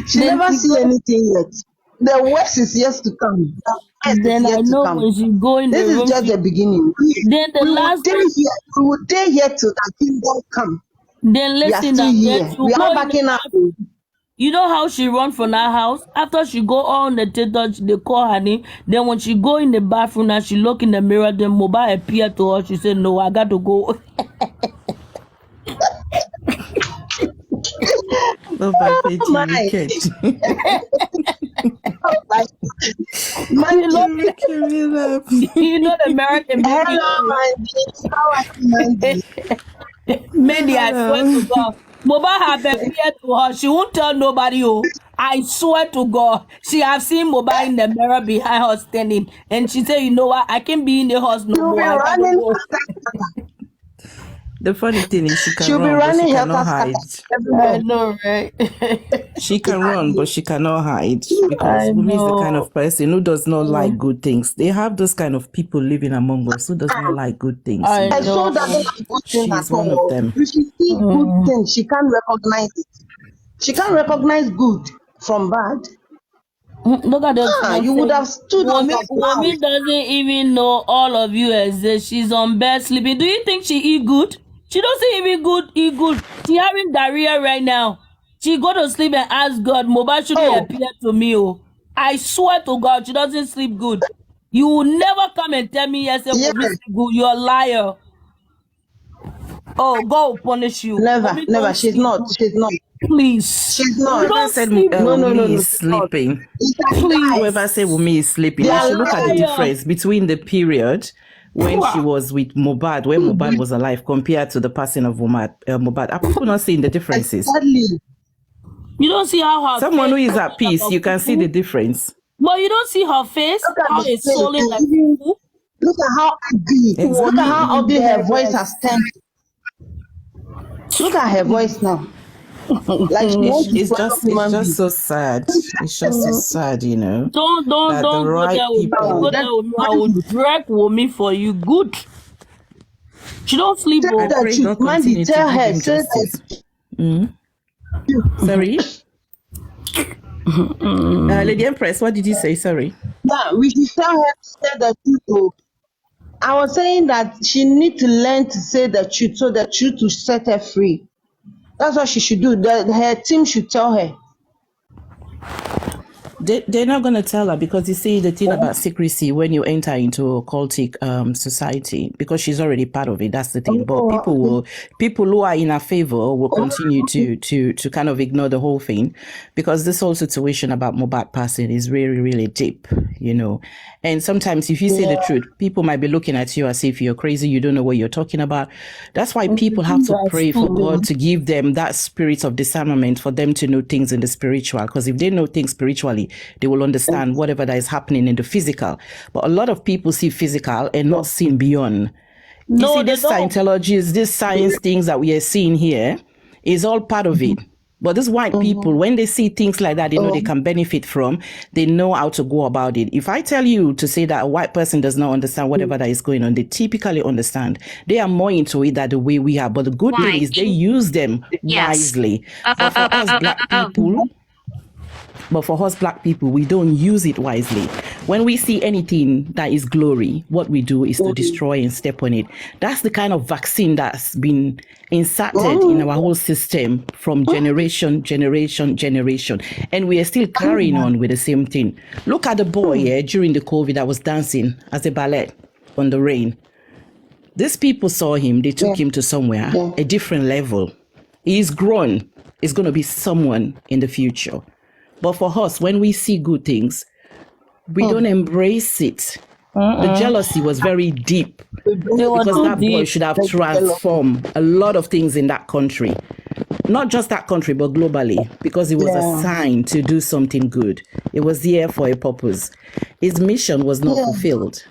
She Then never she see go. anything yet. The worst is yet to come. The worst is Then I yet to know come. when she go in the This is room, just she. the beginning. Then the We will last stay thing. here. We will stay here till the kingdom come. Then We are listen still now. Then here. she'll We are go not in the backing up. bathroom. You know how she run from her house? After she go on the TikTok, they call her name. Then when she go in the bathroom and she look in the mirror, then mobile appear to her. She said, no, I got to go. Go back Oh to my! wicked. Like, you know, Mandy, You're making me laugh. you know the mirror can make you hello, Mandy. How are you, Mandy? Mandy, I swear Hello. to God. Mobile have appeared to her. She won't tell nobody. Oh, I swear to God. She have seen mobile in the mirror behind her standing. And she said, you know what? I can't be in the house no She'll be more. I gotta running go. helter skelter. The funny thing is, she can She'll be run, but she running cannot helter skelter hide. I everywhere. know, right? She can run, but she cannot hide because I Wumi is the kind know. of person who does not like good things. They have those kind of people living among us who does not like good things, I My soul doesn't know. like good things at She's one of all. them. If she sees good Mm. things, she can't recognize it. She can't recognize good from bad. Look at this Ah, one you would saying, have stood on your Woman ground. doesn't even know all of you exist. She's on bed sleeping. Do you think she eat good? She doesn't even eat good. She having diarrhea right now. She go to sleep and ask God, mobile shouldn't Oh, appear to me. Oh, I swear to God, she doesn't sleep good. You will never come and tell me yes, yeah, Wumi sleep good. You're a liar. Oh, God will punish you. never, Wumi never. don't She's sleep not. good. She's not. Please. She's You not. Whoever don't said sleep No, good. no, no, Wumi no. is She's not. sleeping, It's a lie. whoever said Please. Wumi is sleeping, They they You're are a should look at the lying. liar. difference between the period when she was with Mohbad, when Mohbad was alive, compared to the passing of Mohbad. Are people not seeing the differences? Exactly. You don't see how her Someone face who is at swollen like peace, a you can see fufu. the difference. But you don't see her face, Look at how the it's face. swollen And like even fufu. look at how ugly. Look at Exactly. how ugly her voice has turned. Look at her voice now. Like she wants to swallow It's human just being. so sad. It's just so sad, Don't that the go there right with me. Oh, Go people. that there with me. I will Mandy, drag Womi for you. Good. She don't sleep. tell I Oh. the pray truth. God Mandy, continue to tell give her. him Say that. justice. Sorry, Lady Empress, what did you say? Sorry. Yeah, we should tell her to say the truth. Oh. I was saying that she need to learn to say the truth so the truth will set her free. That's what she should do. Her team should tell her. They're not going to tell her because you see the thing about secrecy when you enter into a cultic society, because she's already part of it. That's the thing. But Oh, people who are in her favor will continue to kind of ignore the whole thing, because this whole situation about Mohbad passing is really, really deep. And sometimes if you say the truth, people might be looking at you as if you're crazy. You don't know what you're talking about. That's why people have to That's pray for stupid. God to give them that spirit of discernment for them to know things in the spiritual. Because if they know things spiritually, they will understand whatever that is happening in the physical. But a lot of people see physical and not seeing beyond. You No, see, they this don't. Scientology, this science things that we are seeing here is all part of it. But these white people, when they see things like that, they know they can benefit from, they know how to go about it. If I tell you to say that a white person does not understand whatever that is going on, they typically understand. They are more into it than the way we are. But the good thing Why? is they use them Yes. wisely. Oh, But oh, for oh, oh, us oh, oh, black oh. people, we don't use it wisely. When we see anything that is glory, what we do is to destroy and step on it. That's the kind of vaccine that's been inserted in our whole system from generation. And we are still carrying on with the same thing. Look at the boy during the COVID that was dancing as a ballet on the rain. These people saw him, they took him to somewhere, a different level. He's grown. He's going to be someone in the future. But for us, when we see good things, we don't embrace it. The jealousy was very deep They were because too that boy deep. should have transformed a lot of things in that country. not just that country, but globally, because he was Yeah. assigned to do something good. It was here for a purpose. His mission was not Yeah. fulfilled.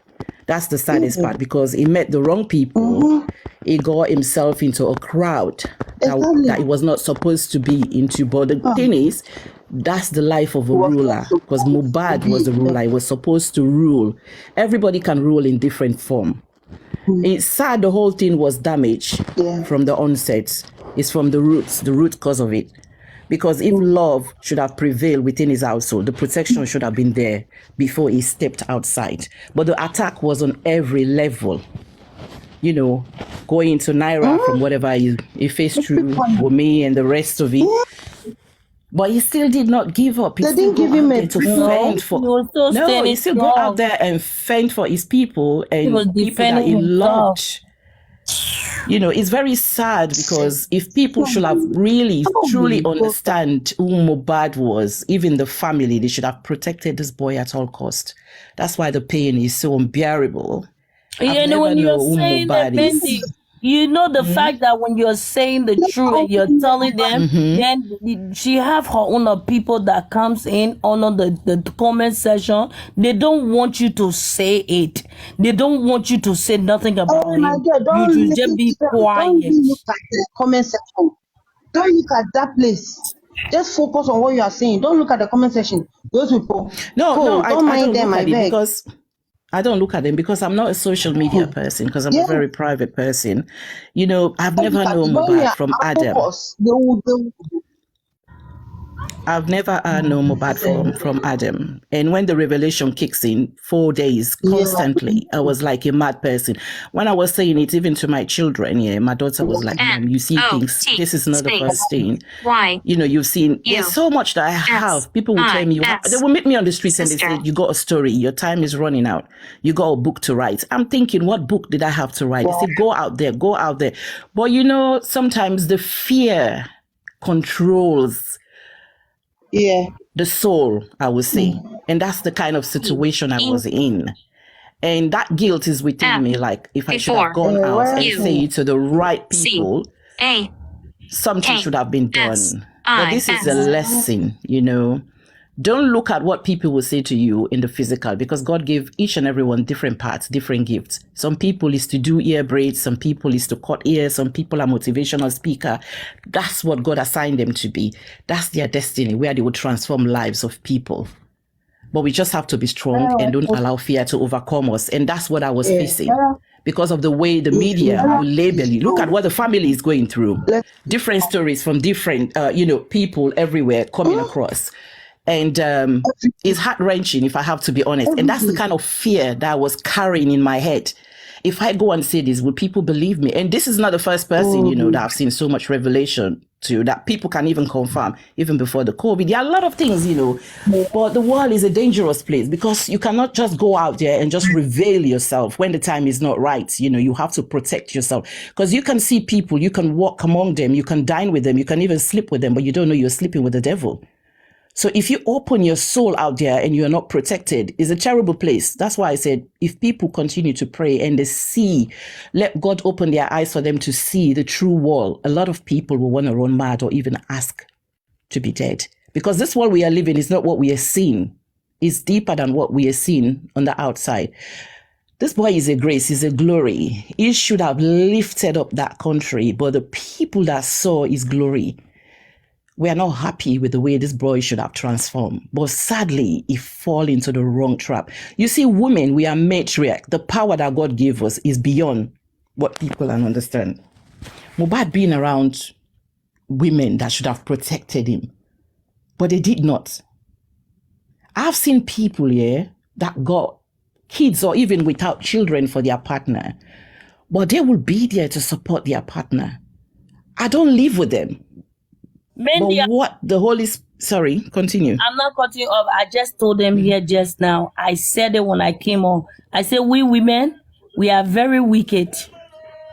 That's the saddest part, because he met the wrong people. He got himself into a crowd that he was not supposed to be into. But the thing is, that's the life of a ruler, because Mohbad was a ruler. He was supposed to rule. Everybody can rule in different form. It's sad the whole thing was damaged from the onset. It's from the root cause of it. Because if love should have prevailed within his household, the protection should have been there before he stepped outside. But the attack was on every level. You know, going into Naira from whatever he faced through, Wumi and the rest of it. But he still did not give up. He They still didn't give go him out a there to break. fend for. He was still No, standing he still go out strong. there and fend for his people and was people that defending he himself. loved. You know, it's very sad, because if people should have really, truly understand who Mohbad was, even the family, they should have protected this boy at all cost. That's why the pain is so unbearable. Yeah, I've and when never you're known who saying that, Mohbad is. Bendy, you know the fact that when you're saying the truth and you're telling them, then she have her own people that comes in under the comment section. They don't want you to say it. They don't want you to say nothing about Oh my him. God! Don't You should listen just be to them. quiet. Don't even look at the comment section. Don't look at that place. Just focus on what you are saying. Don't look at the comment section. Those people. No, Cool. I Don't mind don't them, look I at it beg. because I don't look at them because I'm not a social media person, because I'm a Yeah. very private person. You know, I've Don't never look at known it. When we Mohbad are from Adam. focused, they will. I've never known Mohbad from Adam. And when the revelation kicks in, 4 days constantly, I was like a mad person. When I was saying it even to my children, my daughter was like, Mom, you see things. This is not the first thing. Y. You know, you've seen, there's so much that I have. People will tell me, they will meet me on the streets and they say, you got a story, your time is running out. You got a book to write. I'm thinking, what book did I have to write? They say, go out there. But you know, sometimes the fear controls the soul, I would say. And that's the kind of situation I was in. And that guilt is within me. Like, if I should have gone out and say it to the right people, something should have been done. But this is a lesson, you know. Don't look at what people will say to you in the physical, because God gave each and everyone different parts, different gifts. Some people is to do ear braids, some people is to cut ears, some people are motivational speaker. That's what God assigned them to be. That's their destiny, where they will transform lives of people. But we just have to be strong and don't allow fear to overcome us. And that's what I was facing. Because of the way the media will label you. Look at what the family is going through. Different stories from different, people everywhere coming across. And it's heart-wrenching, if I have to be honest. And that's the kind of fear that I was carrying in my head. If I go and say this, will people believe me? And this is not the first person, that I've seen so much revelation to, that people can even confirm, even before the COVID. There are a lot of things, but the world is a dangerous place, because you cannot just go out there and just reveal yourself when the time is not right. You have to protect yourself, because you can see people, you can walk among them, you can dine with them, you can even sleep with them, but you don't know you're sleeping with the devil. So if you open your soul out there and you're not protected, it's a terrible place. That's why I said, if people continue to pray and they see, let God open their eyes for them to see the true world, a lot of people will want to run mad or even ask to be dead. Because this world we are living is not what we are seeing. It's deeper than what we are seeing on the outside. This boy is a grace, is a glory. He should have lifted up that country, but the people that saw his glory, we are not happy with the way this boy should have transformed. But sadly, he fall into the wrong trap. You see, women, we are matriarch. The power that God gave us is beyond what people can understand. Mohbad being around women that should have protected him, but they did not. I've seen people here that got kids or even without children for their partner, but they will be there to support their partner. I don't live with them. Mandy, But what the Holy sorry, continue. I'm not cutting you off. I just told them here just now. I said it when I came on. I said, we women, we are very wicked.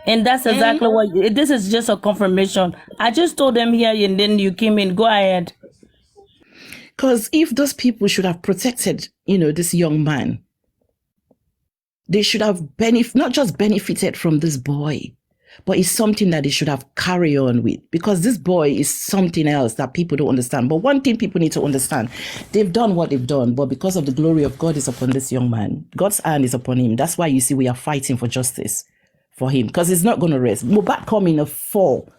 And that's exactly what, this is just a confirmation. I just told them here and then you came in. Go ahead. Because if those people should have protected, this young man, they should have not just benefited from this boy, but it's something that they should have carried on with, because this boy is something else that people don't understand. But one thing people need to understand, they've done what they've done, but because of the glory of God is upon this young man, God's hand is upon him. That's why you see we are fighting for justice for him, because it's not going to rest. Mohbad come in a fall.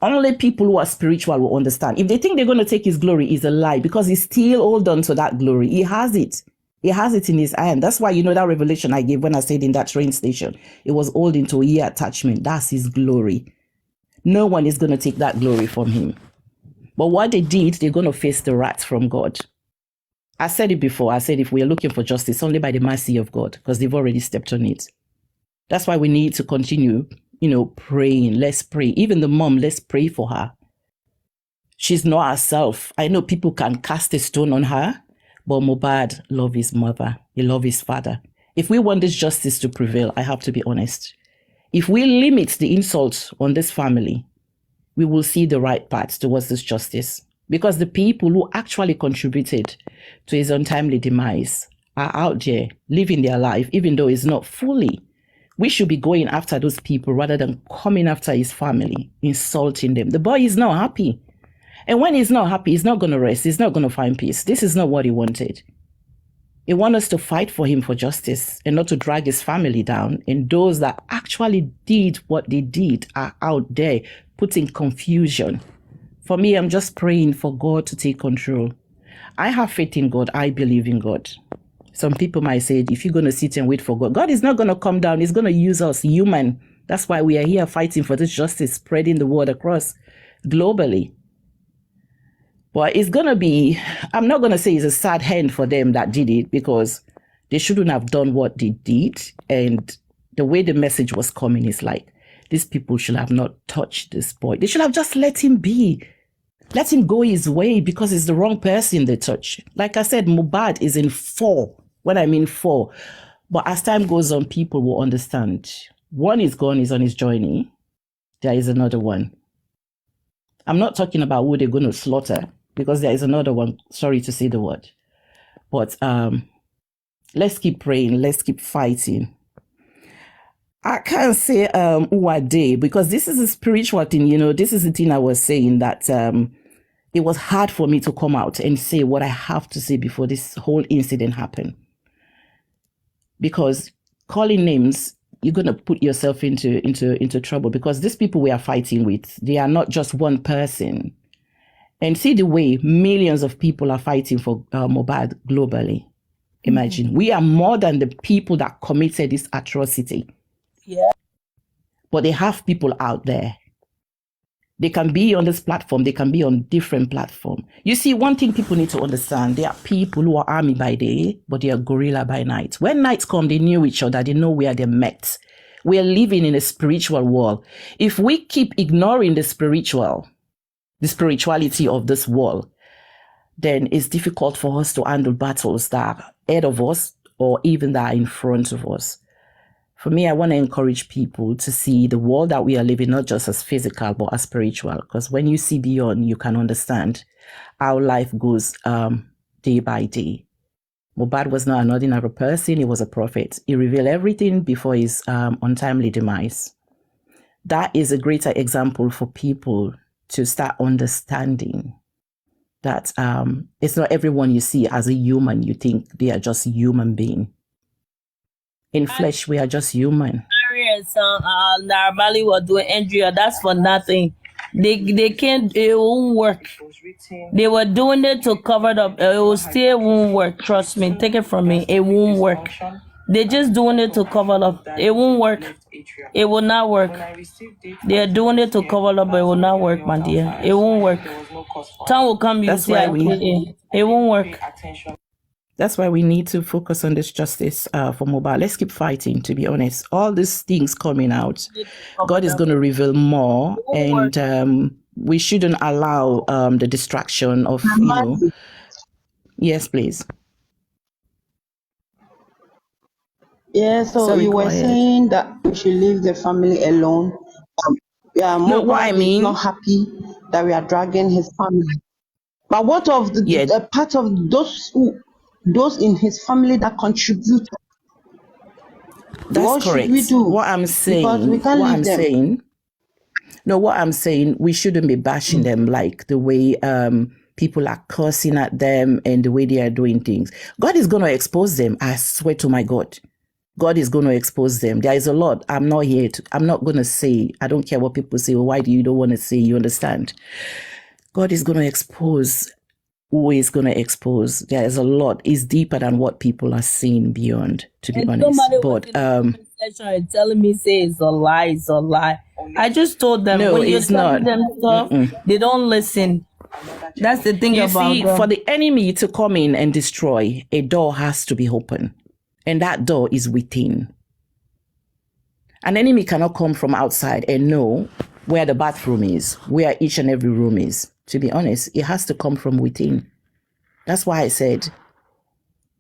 Only people who are spiritual will understand. If they think they're going to take his glory, is a lie, because he's still hold on to that glory. He has it. He has it in his hand. That's why, you know, that revelation I gave when I said in that train station, it was holding to a ear attachment. That's his glory. No one is going to take that glory from him. But what they did, they're going to face the wrath from God. I said it before. I said if we are looking for justice, only by the mercy of God, because they've already stepped on it. That's why we need to continue, you know, praying. Let's pray. Even the mom, let's pray for her. She's not herself. I know people can cast a stone on her, but Mohbad loved his mother. He loved his father. If we want this justice to prevail, I have to be honest. If we limit the insult on this family, we will see the right path towards this justice. Because the people who actually contributed to his untimely demise are out there living their life, even though it's not fully. We should be going after those people rather than coming after his family, insulting them. The boy is not happy. And when he's not happy, he's not going to rest. He's not going to find peace. This is not what he wanted. He wants us to fight for him for justice and not to drag his family down. And those that actually did what they did are out there putting confusion. For me, I'm just praying for God to take control. I have faith in God. I believe in God. Some people might say, if you're going to sit and wait for God, God is not going to come down. He's going to use us, human. That's why we are here fighting for this justice, spreading the word across globally. But it's going to be, I'm not going to say it's a sad hand for them that did it, because they shouldn't have done what they did. And the way the message was coming is like, these people should have not touched this boy. They should have just let him be. Let him go his way, because it's the wrong person they touch. Like I said, Mohbad is in 4. When I mean 4. But as time goes on, people will understand. One is gone, he's on his journey. There is another one. I'm not talking about who they're going to slaughter, because there is another one. Sorry to say the word. But let's keep praying. Let's keep fighting. I can't say who are they, because this is a spiritual thing. You know, this is the thing I was saying, that it was hard for me to come out and say what I have to say before this whole incident happened. Because calling names, you're going to put yourself into trouble, because these people we are fighting with, they are not just one person. And see the way millions of people are fighting for Mohbad globally. Imagine, we are more than the people that committed this atrocity. Yeah. But they have people out there. They can be on this platform. They can be on different platforms. You see, one thing people need to understand, there are people who are army by day, but they are guerrilla by night. When nights come, they knew each other. They know where they met. We are living in a spiritual world. If we keep ignoring the spirituality of this world, then it's difficult for us to handle battles that are ahead of us or even that are in front of us. For me, I want to encourage people to see the world that we are living, not just as physical, but as spiritual. Because when you see beyond, you can understand how life goes day by day. Mohbad was not an ordinary person. He was a prophet. He revealed everything before his untimely demise. That is a greater example for people to start understanding that it's not everyone you see as a human. You think they are just human being. In flesh, we are just human. Harry and son, Narabali were doing Andrea. That's for nothing. They can't. It won't work. They were doing it to cover it up. It will still won't work. Trust me. Take it from me. It won't work. They're just doing it to cover it up. It won't work. It will not work. They are doing it to cover it up, but it will not work, my dear. It won't work. Time will come. You see, it won't work. That's why we need to focus on this justice for Mohbad. Let's keep fighting, to be honest. All these things coming out, God is going to reveal more. And we shouldn't allow the distraction of, you know. Yes, please. Yeah, so Sorry, you go were ahead. saying that we should leave the family alone. Yeah, No, what I Mohbad is mean, not happy that we are dragging his family. But what of yeah, the part of those in his family that contribute? That's What should we correct. do? What I'm Because we saying, can't leave them. what I'm saying, we shouldn't be bashing them like the way people are cursing at them and the way they are doing things. God is going to expose them. I swear to my God. God is going to expose them. There is a lot. I'm not going to say, I don't care what people say. Well, why do you don't want to say? You understand? God is going to expose who is going to expose. There is a lot. It's deeper than what people are seeing beyond, to be And honest. somebody was But in the comment section and telling me, say it's a lie, it's a lie. I just told them, no, when you're it's telling not. them stuff, they don't listen. That's the thing You about see, them. for the enemy to come in and destroy, a door has to be open. And that door is within. An enemy cannot come from outside and know where the bathroom is, where each and every room is. To be honest, it has to come from within. That's why I said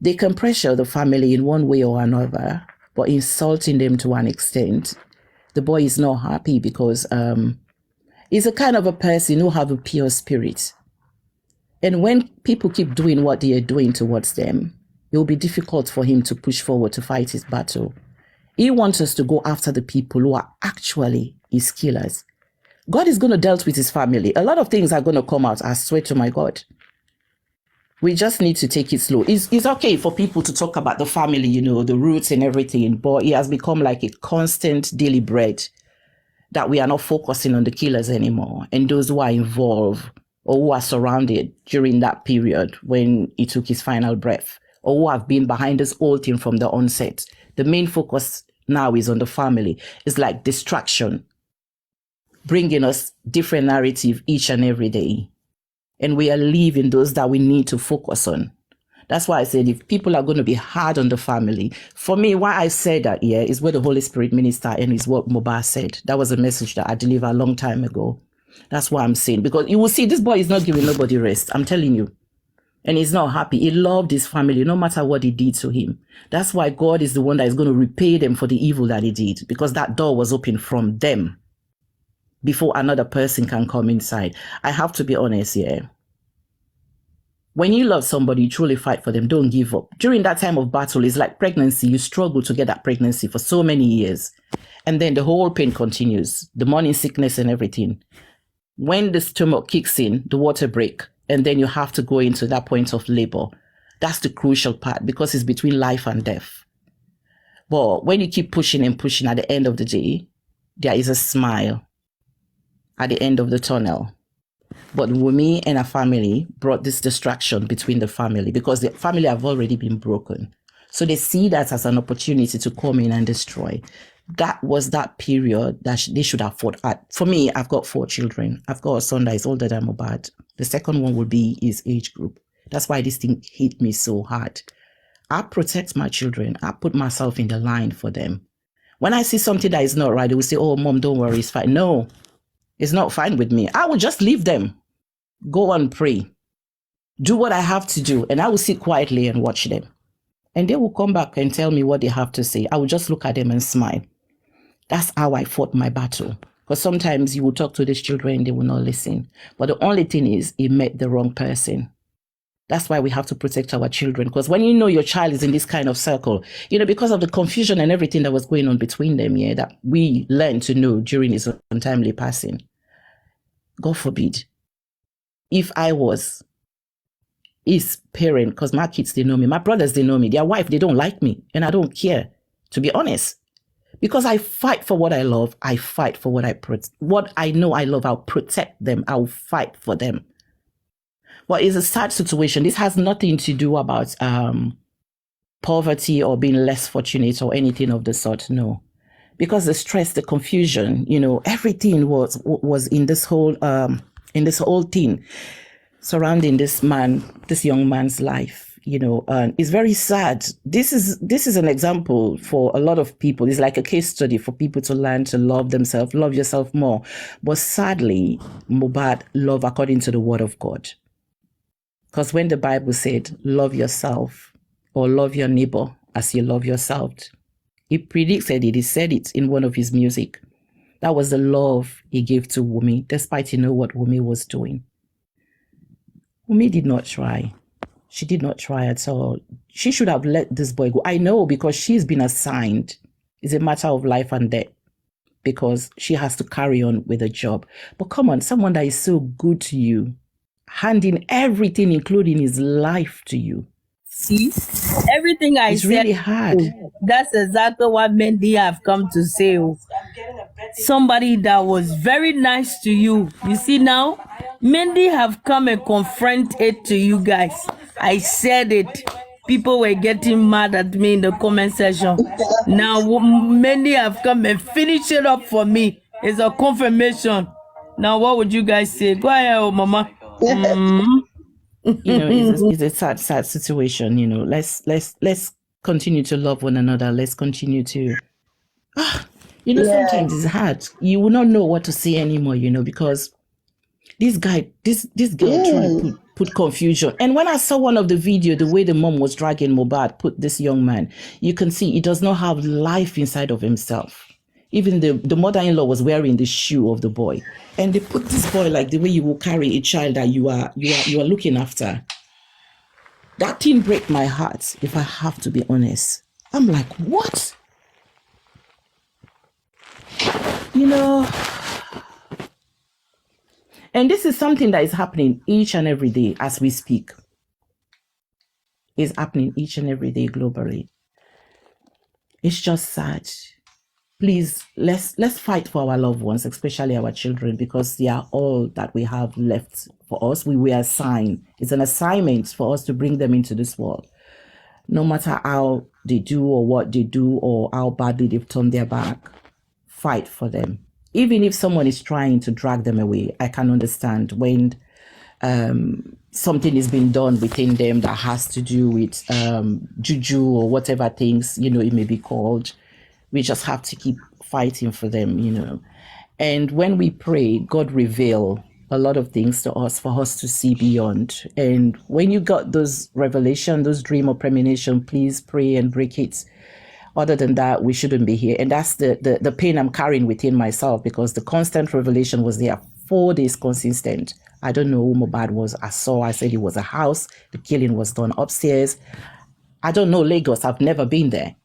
they can pressure the family in one way or another, but insulting them to an extent. The boy is not happy because he's a kind of a person who have a pure spirit. And when people keep doing what they are doing towards them, it will be difficult for him to push forward to fight his battle. He wants us to go after the people who are actually his killers. God is going to deal with his family. A lot of things are going to come out, I swear to my God. We just need to take it slow. It's okay for people to talk about the family, you know, the roots and everything, but it has become like a constant daily bread that we are not focusing on the killers anymore and those who are involved or who are surrounded during that period when he took his final breath, or who have been behind this whole thing from the onset. The main focus now is on the family. It's like distraction, bringing us different narrative each and every day. And we are leaving those that we need to focus on. That's why I said if people are going to be hard on the family, for me, why I said that here is where the Holy Spirit minister and is what mohbad said. That was a message that I delivered a long time ago. That's why I'm saying, because you will see this boy is not giving nobody rest. I'm telling you. And he's not happy. He loved his family, no matter what he did to him. That's why God is the one that is going to repay them for the evil that he did, because that door was open from them before another person can come inside. I have to be honest here. When you love somebody, you truly fight for them. Don't give up. During that time of battle, it's like pregnancy. You struggle to get that pregnancy for so many years. And then the whole pain continues, the morning sickness and everything. When the stomach kicks in, the water break, and then you have to go into that point of labor. That's the crucial part, because it's between life and death. But when you keep pushing and pushing, at the end of the day, there is a smile at the end of the tunnel. But Wunmi and her family brought this distraction between the family, because the family have already been broken. So they see that as an opportunity to come in and destroy. That was that period that they should have fought at. For me, I've got 4 children. I've got a son that is older than mohbad. The second one will be his age group. That's why this thing hit me so hard. I protect my children. I put myself in the line for them. When I see something that is not right, they will say, oh, mom, don't worry, it's fine. No, it's not fine with me. I will just leave them. Go and pray. Do what I have to do, and I will sit quietly and watch them. And they will come back and tell me what they have to say. I will just look at them and smile. That's how I fought my battle. Because sometimes you will talk to these children and they will not listen. But the only thing is, it met the wrong person. That's why we have to protect our children. Because when you know your child is in this kind of circle, you know, because of the confusion and everything that was going on between them, yeah, that we learned to know during his untimely passing. God forbid. If I was his parent, because my kids, they know me, my brothers, they know me, their wife, they don't like me, and I don't care, to be honest. Because I fight for what I love, I fight for what I know I love, I'll protect them, I'll fight for them. But it's a sad situation. This has nothing to do about poverty or being less fortunate or anything of the sort, no. Because the stress, the confusion, you know, everything was in this whole thing surrounding this young man's life. You know, it's very sad. This is an example for a lot of people. It's like a case study for people to learn to love themselves, love yourself more. But sadly, mohbad love according to the word of God. Because when the Bible said, love yourself or love your neighbor as you love yourself, he predicted it. He said it in one of his music. That was the love he gave to Wunmi, despite what Wunmi was doing. Wunmi did not try. She did not try at all. She should have let this boy go. I know, because she's been assigned It's a matter of life and death because she has to carry on with a job. But come on, someone that is so good to you, handing everything, including his life to you. See, everything I It's said, really hard. that's exactly what Mendy have come to say. Somebody that was very nice to you. You see now, Mendy have come and confront it to you guys. I said it. People were getting mad at me in the comment section. Now Mendy have come and finish it up for me. It's a confirmation. Now what would you guys say? Go ahead, mama. You know, it's a sad situation. You know, let's continue to love one another. Let's continue to, you know, sometimes it's hard. You will not know what to say anymore. You know, because this girl trying to put confusion. And when I saw one of the video, the way the mom was dragging mohbad, put this young man, you can see he does not have life inside of himself. Even the mother-in-law was wearing the shoe of the boy, and they put this boy like the way you will carry a child that you are looking after. That thing break my heart, if I have to be honest. I'm like, what? You know, and this is something that is happening each and every day as we speak. It's happening each and every day globally. It's just sad. Please, let's fight for our loved ones, especially our children, because they are all that we have left for us. We were assigned. It's an assignment for us to bring them into this world. No matter how they do or what they do or how badly they've turned their back, fight for them. Even if someone is trying to drag them away, I can understand when something is being done within them that has to do with juju or whatever things, you know, it may be called. We just have to keep fighting for them, you know. And when we pray, God reveal a lot of things to us for us to see beyond. And when you got those revelation, those dream or premonition, please pray and break it. Other than that, we shouldn't be here. And that's the pain I'm carrying within myself, because the constant revelation was there 4 days consistent. I don't know who mohbad was. I said it was a house. The killing was done upstairs. I don't know Lagos. I've never been there.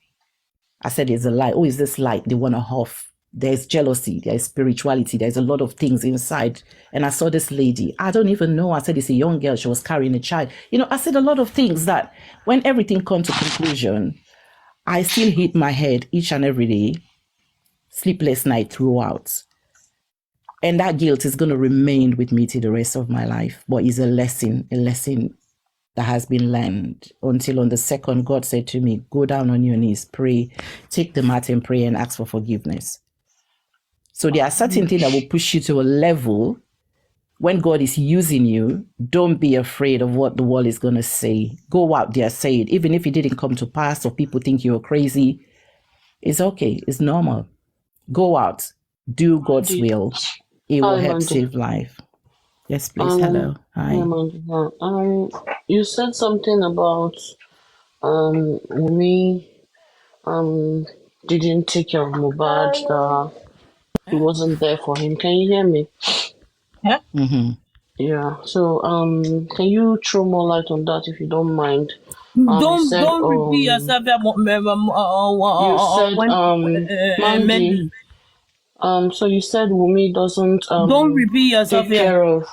I said it's a lie. Oh, is this light? They want to off. There's jealousy. There's spirituality. There's a lot of things inside. And I saw this lady. I don't even know. I said it's a young girl. She was carrying a child. You know, I said a lot of things that when everything comes to conclusion, I still hit my head each and every day, sleepless night throughout. And that guilt is going to remain with me till the rest of my life. But it's a lesson that has been learned until on the second, God said to me, go down on your knees, pray, take the mat and pray and ask for forgiveness. So there are certain things that will push you to a level when God is using you. Don't be afraid of what the world is going to say. Go out there, say it. Even if it didn't come to pass or people think you're crazy, it's okay. It's normal. Go out, do God's will. It will help save life. Yes, please. Hello. Hi. You said something about Wumi didn't take care of mohbad, that he wasn't there for him. Can you hear me? Yeah. Mm-hmm. Yeah. So can you throw more light on that if you don't mind? Don't said, repeat yourself. You said Mendy. So you said Wumi doesn't Don't repeat yourself take care of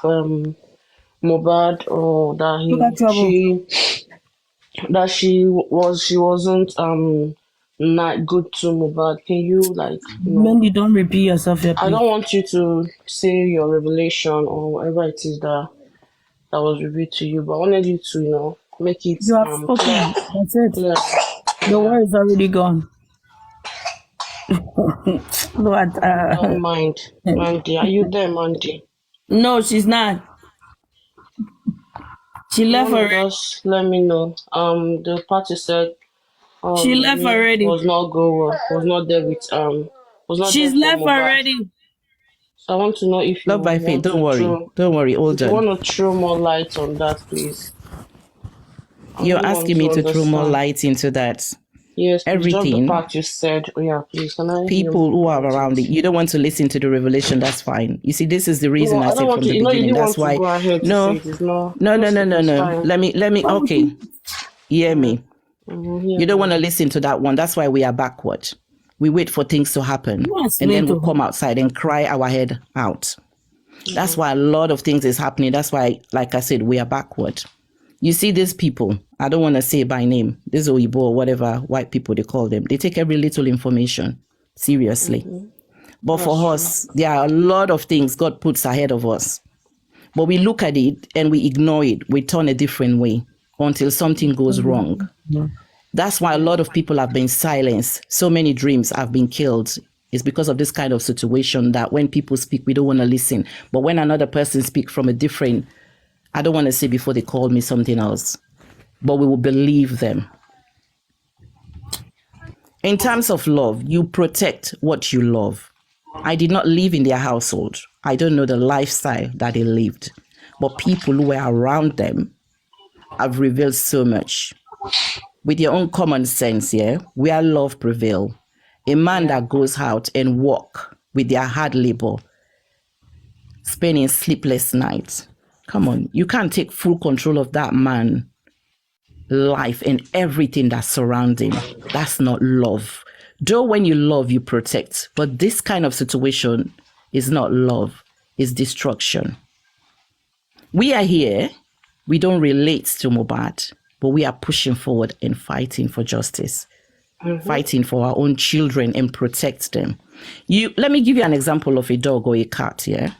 mohbad, or that she wasn't not good to mohbad. Can you Mendy, don't repeat yourself here, please. I don't want you to say your revelation or whatever it is that was revealed to you, but I wanted you to make it You have spoken. clear. That's it. Clear. The word is already gone. Lord, Don't mind, Mandy. Are you there, Mandy? no, she's not. She left already. Just let me know. The party said She left already. Was not there with was not. She's there for left mohbad. already. So I want to know if you Love by faith. Don't worry. All if you done. want to throw more light on that, please. You're asking me to throw more light into that. Yes, everything. Just the part you said. Oh, yeah, please. Can I? People who are around it. You don't want to listen to the revelation. That's fine. You see, this is the reason I said from the beginning. That's why. No. Let me. Okay. Hear me. You don't want to listen to that one. That's why we are backward. We wait for things to happen, and then we come outside and cry our head out. That's why a lot of things is happening. That's why, like I said, we are backward. You see these people, I don't want to say by name, this Oyibo or whatever white people they call them, they take every little information seriously. But for us, there are a lot of things God puts ahead of us. But we look at it and we ignore it. We turn a different way until something goes wrong. That's why a lot of people have been silenced. So many dreams have been killed. It's because of this kind of situation that when people speak, we don't want to listen. But when another person speaks from a different, I don't want to say before they call me something else, but we will believe them. In terms of love, you protect what you love. I did not live in their household. I don't know the lifestyle that they lived. But people who were around them have revealed so much. With your own common sense, yeah, where love prevail. A man that goes out and walk with their hard labor, spending sleepless nights. Come on, you can't take full control of that man life and everything that surrounds him. That's not love. Though when you love, you protect. But this kind of situation is not love, it's destruction. We are here, we don't relate to Mohbad, but we are pushing forward and fighting for justice, fighting for our own children and protect them. Let me give you an example of a dog or a cat, yeah?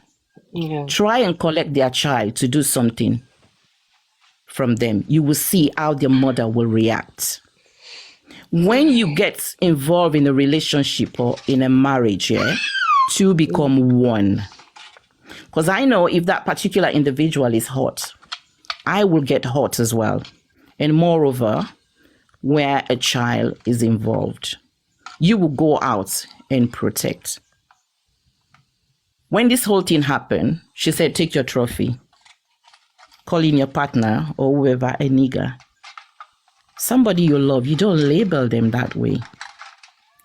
Try and collect their child to do something from them. You will see how their mother will react. When you get involved in a relationship or in a marriage, yeah, two become one. Because I know if that particular individual is hot, I will get hot as well. And moreover, where a child is involved, you will go out and protect. When this whole thing happened, she said, take your trophy, call in your partner or whoever a nigger. Somebody you love, you don't label them that way.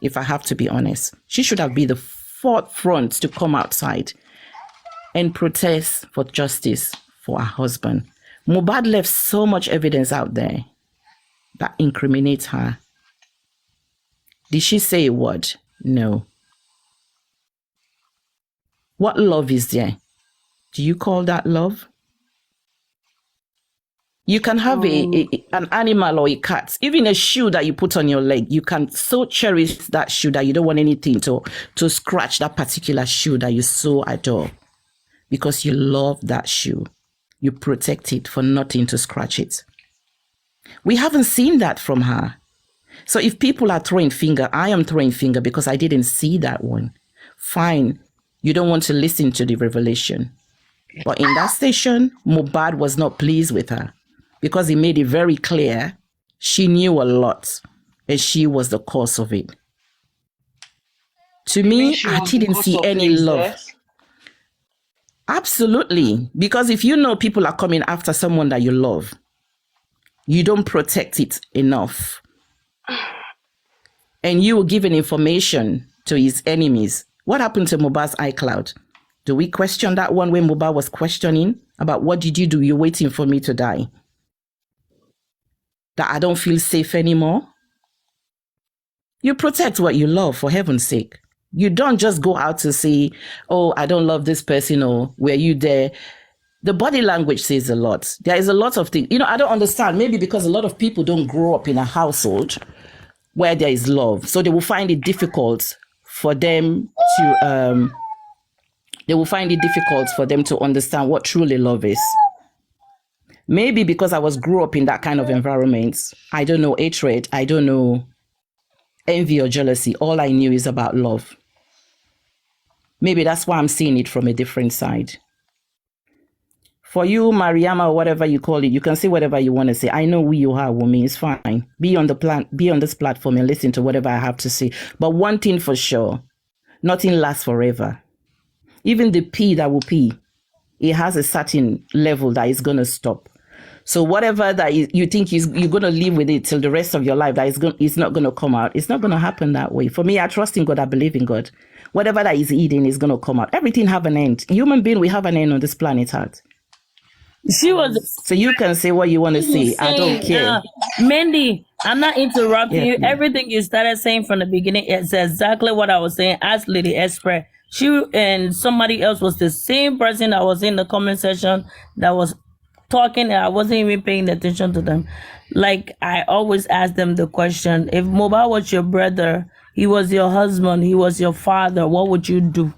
If I have to be honest, she should have been the forefront to come outside and protest for justice for her husband. Mohbad left so much evidence out there that incriminates her. Did she say a word? No. What love is there? Do you call that love? You can have an animal or a cat, even a shoe that you put on your leg. You can so cherish that shoe that you don't want anything to scratch that particular shoe that you so adore because you love that shoe. You protect it for nothing to scratch it. We haven't seen that from her. So if people are throwing finger, I am throwing finger because I didn't see that one. Fine. You don't want to listen to the revelation. But in that station, Mohbad was not pleased with her because he made it very clear she knew a lot and she was the cause of it. To me, I didn't see any love. Absolutely. Because if you know people are coming after someone that you love, you don't protect it enough. And you were giving information to his enemies. What happened to Mohbad's iCloud? Do we question that one when Mohbad was questioning about what did you do? You're waiting for me to die. That I don't feel safe anymore. You protect what you love, for heaven's sake. You don't just go out to say, oh, I don't love this person, or were you there? The body language says a lot. There is a lot of things. I don't understand. Maybe because a lot of people don't grow up in a household where there is love. So they will find it difficult for them to understand what truly love is. Maybe because I grew up in that kind of environment. I don't know hatred. I don't know envy or jealousy. All I knew is about love. Maybe that's why I'm seeing it from a different side. For you, Mariama, or whatever you call it, you can say whatever you want to say. I know who you are, Awummi. It's fine. Be on this platform and listen to whatever I have to say. But one thing for sure, nothing lasts forever. Even the pee that will pee, it has a certain level that is going to stop. So whatever that you think you're going to live with it till the rest of your life, it's not going to come out. It's not going to happen that way. For me, I trust in God. I believe in God. Whatever that is eating is going to come out. Everything have an end. Human being, we have an end on this planet Earth. She was So you can say what you want to say. I don't care. Mandy, I'm not interrupting Yeah, you. please. Everything you started saying from the beginning is exactly what I was saying. Ask Lady Espress. She and somebody else was the same person that was in the comment section that was talking, and I wasn't even paying attention to them. Like, I always ask them the question, if Mohbad was your brother, he was your husband, he was your father, what would you do?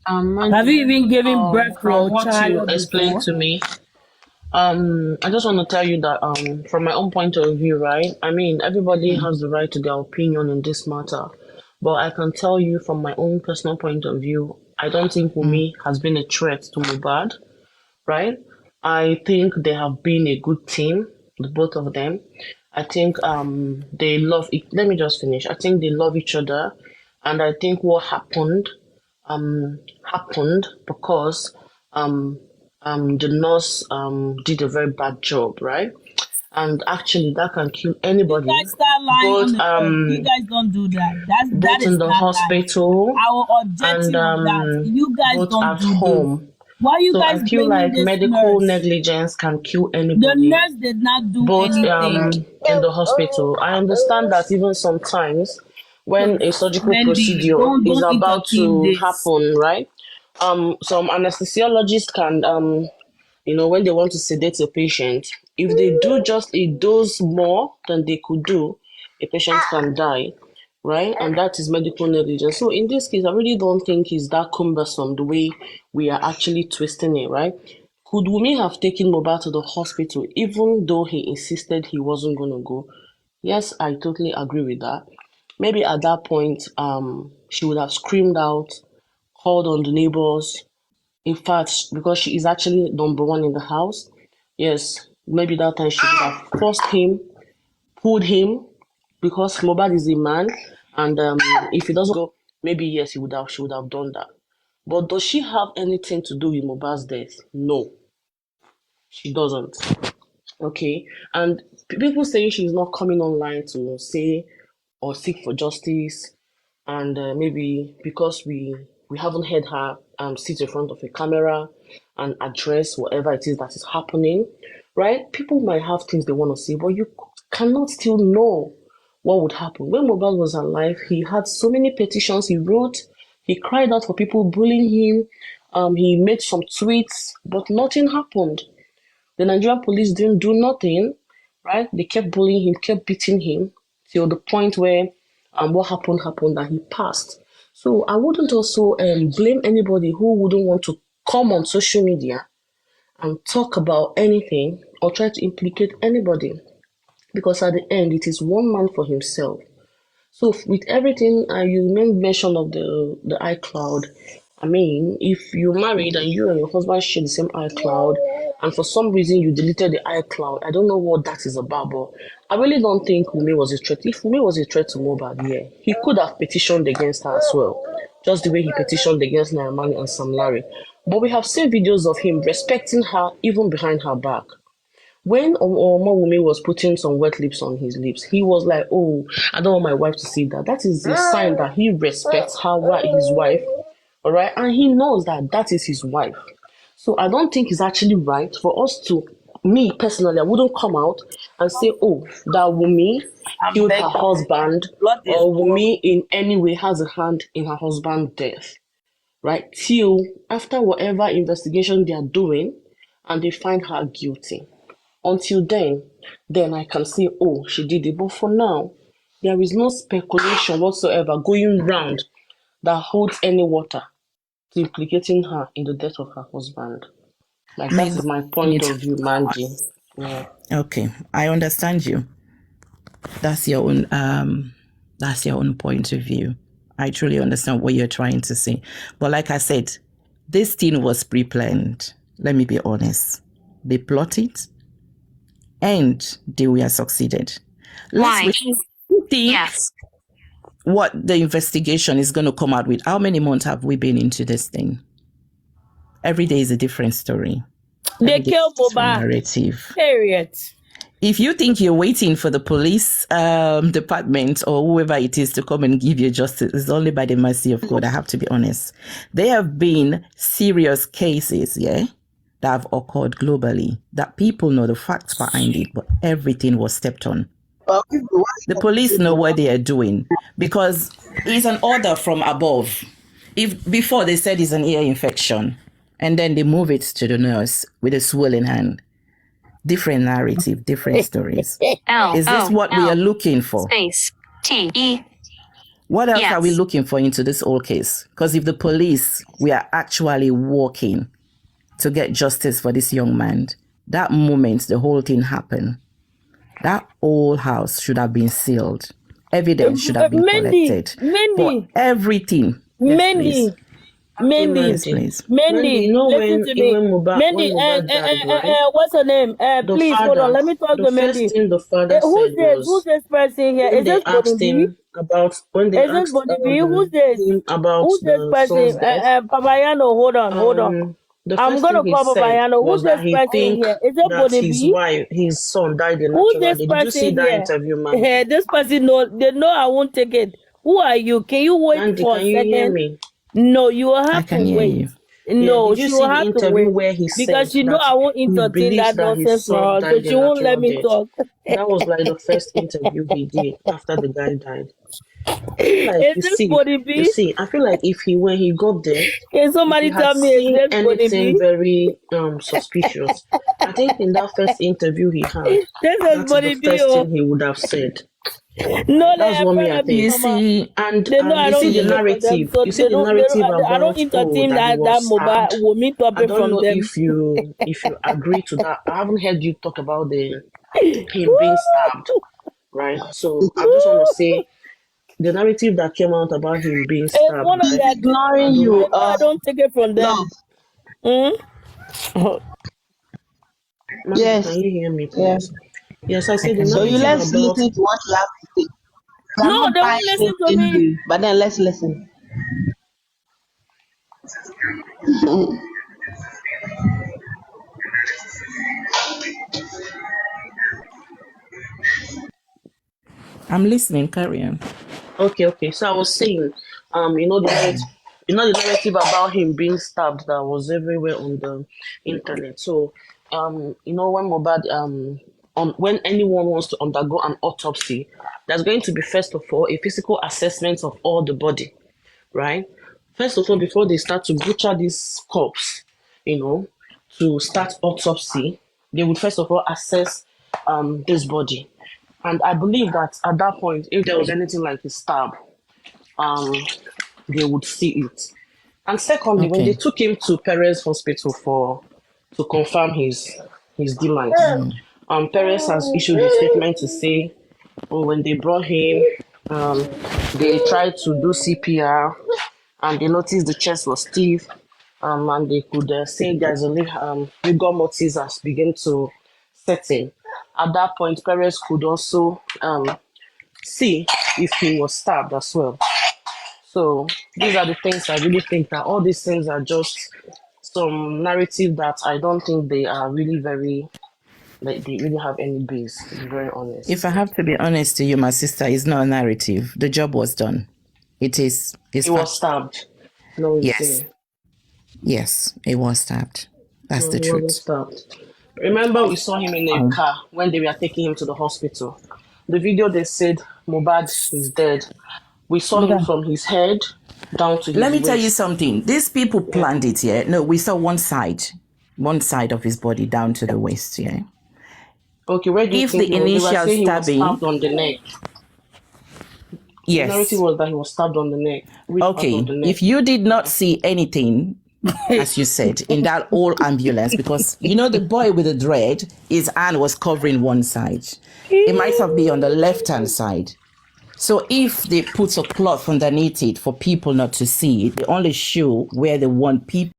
Have you even given birth to from a what you child explained before? to me, I just want to tell you that from my own point of view, right? I mean, everybody has the right to their opinion in this matter, but I can tell you from my own personal point of view, I don't think Wumi has been a threat to Mohbad, right? I think they have been a good team, the both of them. I think they love it. Let me just finish. I think they love each other, and I think what happened because um the nurse did a very bad job, right? And actually that can kill You anybody, guys start lying on both the earth. You guys don't do that. That both in is the not life. hospital I will object and you on that. You guys both don't at do this. home. Why you So guys I feel blaming like this medical nurse? negligence can kill The anybody, nurse did not do both anything. in the hospital. I understand that even sometimes when a surgical Mandy, procedure is don't about entertain to this. happen, right? Some anesthesiologists can when they want to sedate a patient, if they do just a dose more than they could do, a patient can die, right? And that is medical negligence. So in this case, I really don't think it's that cumbersome the way we are actually twisting it, right? Could Wumi have taken Mohbad to the hospital even though he insisted he wasn't going to go? Yes, I totally agree with that. Maybe at that point, she would have screamed out, called on the neighbors. In fact, because she is actually number one in the house, yes, maybe that time she would have forced him, pulled him, because Mohbad is a man, and if he doesn't go, maybe yes, she would have done that. But does she have anything to do with Mohbad's death? No, she doesn't. Okay, and people saying she's not coming online to say or seek for justice, and maybe because we haven't heard her sit in front of a camera and address whatever it is that is happening, right? People might have things they want to say, but you cannot still know what would happen. When Mohbad was alive, he had so many petitions he wrote. He cried out for people bullying him. He made some tweets, but nothing happened. The Nigerian police didn't do nothing, right? They kept bullying him, kept beating him till the point where what happened that he passed. So I wouldn't also blame anybody who wouldn't want to come on social media and talk about anything or try to implicate anybody, because at the end it is one man for himself. So with everything you made mention of the iCloud, I mean, if you're married and you and your husband share the same iCloud, and for some reason you deleted the iCloud, I don't know what that is about, but I really don't think Wumi was a threat. If Wumi was a threat to Mohbad, yeah, he could have petitioned against her as well, just the way he petitioned against Naimani and Sam Larry. But we have seen videos of him respecting her even behind her back. When Omowumi was putting some wet lips on his lips, he was like, "Oh, I don't want my wife to see that." That is a sign that he respects her, his wife, all right, and he knows that that is his wife. So I don't think it's actually right for us to, me personally, I wouldn't come out and say, "Oh, that Wumi I'm killed her begging. husband," Blood is or boiling. Wumi in any way has a hand in her husband's death, right? Till after whatever investigation they are doing, and they find her guilty. Until then I can say, oh, she did it. But for now, there is no speculation whatsoever going round that holds any water to implicating her in the death of her husband. Like, May that God is my bring point it. of view, Mandy. Yeah. Okay, I understand you. That's your own point of view. I truly understand what you're trying to say. But like I said, this thing was pre-planned. Let me be honest. They plotted and they were succeeded. Why? Let's wait. You think Yes. what the investigation is going to come out with? How many months have we been into this thing? Every day is a different story. They Every day killed is a different Mohbad. narrative. Period. If you think you're waiting for the police department or whoever it is to come and give you justice, it's only by the mercy of God. I have to be honest. There have been serious cases, yeah, that have occurred globally that people know the facts behind it, but everything was stepped on. The police know what they are doing because it's an order from above. If before they said it's an ear infection, and then they move it to the nurse with a swollen hand. Different narrative, different stories. Is this what we are looking for? Space T-E. What else are we Yes. looking for into this whole case? Because if the police, we are actually working to get justice for this young man, that moment the whole thing happened, that whole house should have been sealed. Evidence should have been collected. But Mandy, everything. Yes, please. Mandy, Yes, please. Mandy, you know listen to me. when Mandy, Mohbad died, right? what's her name? The Please hold on. father, Let me talk the to first Mandy. thing the father Who's said this? Who's was this person here? when Is they this Bonnie asked B? him about when they Is this asked Bonnie B? Who's this? him about Who's this the son's person? death, Papayano, hold on. the I'm first gonna thing he call said Papayano. was Who's that this he person think here? Is it that Bonnie B? his son died a Who's natural this death. Did you see person that here? interview, Mandy? This person they know I won't take it. Who are you? Can you wait Mandy, for can a you hear second? me? No, you will I have to can hear wait. you. Yeah, No, did you she will see the have to interview wait where he because said she know that I won't he entertain believes that that his nonsense from son her, so died she a won't let natural me death? talk. That was like the first interview he did after the guy died. I feel like Is this Body B? I feel like if he when he got there, Can if somebody he had tell me is seen this Body anything B? very suspicious, I think in that first interview he had, This is that is the Body B. first Oh, thing he would have said. no, That's they what me I better be think. You normal. see, They know And I you don't see the take see, it from them, narrative. so You see the they narrative don't. I don't about entertain that he that was mobile stabbed. woman I topic don't from know them. if you agree to that. I haven't heard you talk about the him being stabbed, right? So I just want to say the narrative that came out about him being It's stabbed, one of He's right? their things. I ignoring don't They you. know. know I don't take it from Love. them. Hmm? Mandy, can Yes. you hear me, Yeah. please? Yes, I I say the can So hear you you. narrative let's about listen to what you have to say. We are No, not they buying won't listen it to me. anyway, but then let's listen. I'm listening. Carry on. okay. So I was saying, the narrative about him being stabbed that was everywhere on the internet. So, when Mohbad, on when anyone wants to undergo an autopsy, there's going to be first of all a physical assessment of all the body, right? First of all, before they start to butcher this corpse, you know, to start autopsy, they would first of all assess this body. And I believe that at that point, if there was anything like a stab, um, they would see it. And secondly, when they Okay. took him to Perez Hospital to confirm his demise, Perez has issued a statement to say, oh, when they brought him, um, they tried to do CPR and they noticed the chest was stiff, and they could say there's a rigor mortis has begun to set in. At that point, Perez could also see if he was stabbed as well. So these are the things I really think that all these things are just some narrative that I don't think they are really very like they really have any base, to be very If I honest. have to be honest to you, my sister, it's not a narrative. The job was done. It is. It's He was fact. stabbed. No, he's Yes. saying. Yes. It was stabbed. That's No, the he wasn't truth. stabbed. Remember, we saw him in a car when they were taking him to the hospital. The video they said Mohbad is dead. We saw Look him at from his head down to Let his me tell you waist. something. These people Yeah. planned it, yeah. No, we saw one side of his body down to the waist, yeah. Okay, where do you If think the he was? They were initial saying he was stabbing, stabbed on the neck. The narrative yes. was that he was stabbed on the neck. Which part of Okay. the neck? If you did not see anything, as you said, in that old ambulance, because you know the boy with the dread, his hand was covering one side. It might have been on the left-hand side. So if they put a cloth underneath it for people not to see it, they only show where they want people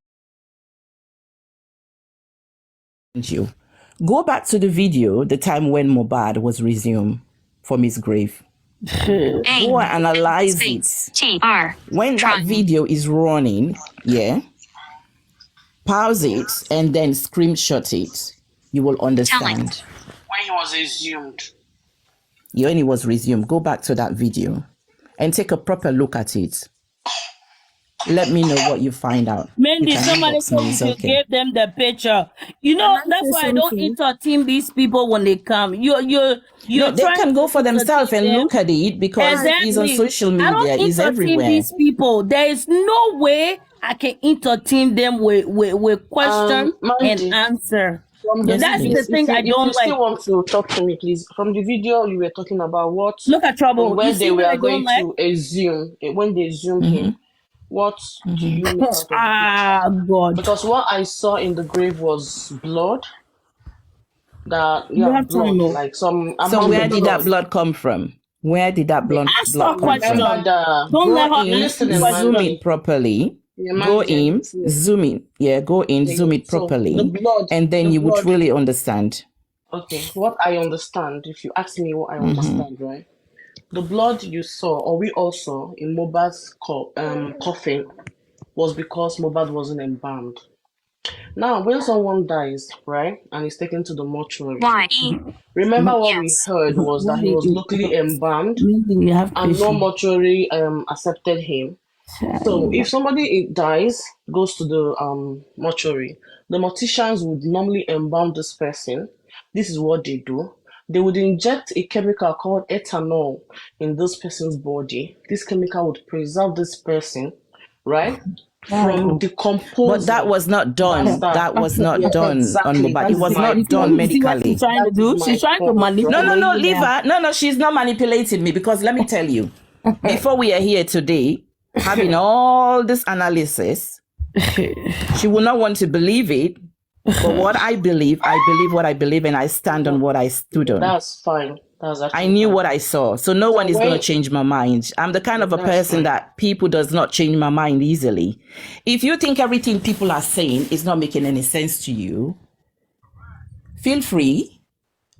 you. Go back to the video, the time when Mohbad was resumed from his grave. Go and analyze it. T-R. When that video is running, yeah, pause it and then screenshot it. You will understand. When he was exhumed. When it was resumed, go back to that video and take a proper look at it. let me know what you find out. Mandy, You can somebody inbox me. told me It's you okay. gave them the picture. You know, Can I that's say why I don't something? entertain these people when they come. You're No, they trying can go to for themselves entertain and them. look at it because he's on Exactly. social I media. don't He's entertain everywhere. these people. There is no way I can entertain them with question and Mandy, answer. from the Yes, That's video, the please. thing I if you don't like. still want to talk to me, please. From the video, you were talking about what, Look at trouble. You where see they what I were don't going like? to assume, when they zoomed him. What do you make out of the picture? Ah, God. Because what I saw in the grave was blood. You have Blood, time, no? like some So amount where of did that blood. blood come from? Where did that Ask her blood come from? Remember question. Don't let Go her in, ask you listening, zoom question. it properly. Yeah, Go Mandy, in, listening. zoom in. Yeah, go in, Yeah, zoom yeah. it So the properly, blood, and then you would really understand. okay, what I understand, if you ask me what I understand, right? The blood you saw, or we all saw in Mohbad's coffin, was because Mohbad wasn't embalmed. Now, when someone dies, right, and is taken to the mortuary, Why? remember what we Yes. heard was that he was locally embalmed Maybe you have and no patience. mortuary accepted him. So if somebody dies, goes to the mortuary, the morticians would normally embalm this person. This is what they do. They would inject a chemical called ethanol in this person's body. This chemical would preserve this person, right, from But that decomposing was not done. faster. That was not Yeah, done on exactly. Mohbad. That It is was my You not see, done you point. see what she's medically. trying to That is do? my She's trying to point, No, right? no, manipulate no, you leave now. her. No, she's not manipulating me because let me tell you, before we are here today, having all this analysis, she will not want to believe it. But what I believe what I believe, and I stand on what I stood on. That's fine. That's actually I knew fine. what I saw. So no one is going to change my mind. I'm the kind of a That's person fine. that people does not change my mind easily. If you think everything people are saying is not making any sense to you, feel free.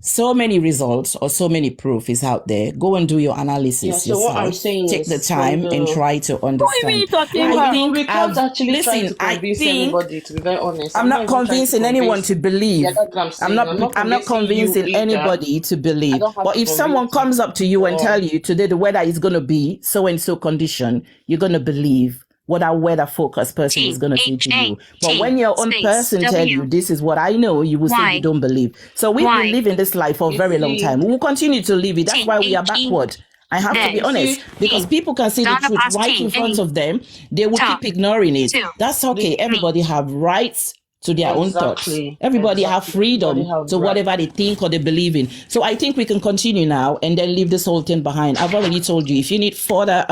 So many results or so many proof is out there. Go and do your analysis Yeah, so what I'm yourself. saying Take the is from time and the try to Who even understand. entertain I her? think we can't actually try to I convince think anybody, to be very honest. I'm not even trying to convincing anyone convince to believe. Yeah, that's what I'm saying. I'm not convincing you either. anybody to I believe. don't have But to if someone convince comes you. up to you and Or tell you today the weather is going to be so and so condition, you're going to believe what that weather focused person is going to say to you. But when your own person tell you this is what I know, you will say you don't believe. So we've been living this life for a You very long see- time. We will continue to live it. That's why we are backward. I have to be You honest, see- because people can see the truth right in front of them. They will keep ignoring it. That's okay. Everybody have rights to their own thoughts. Exactly. Everybody have Exactly. freedom Everybody have to right. whatever they think or they believe in. So I think we can continue now and then leave this whole thing behind. I've already told you, if you need further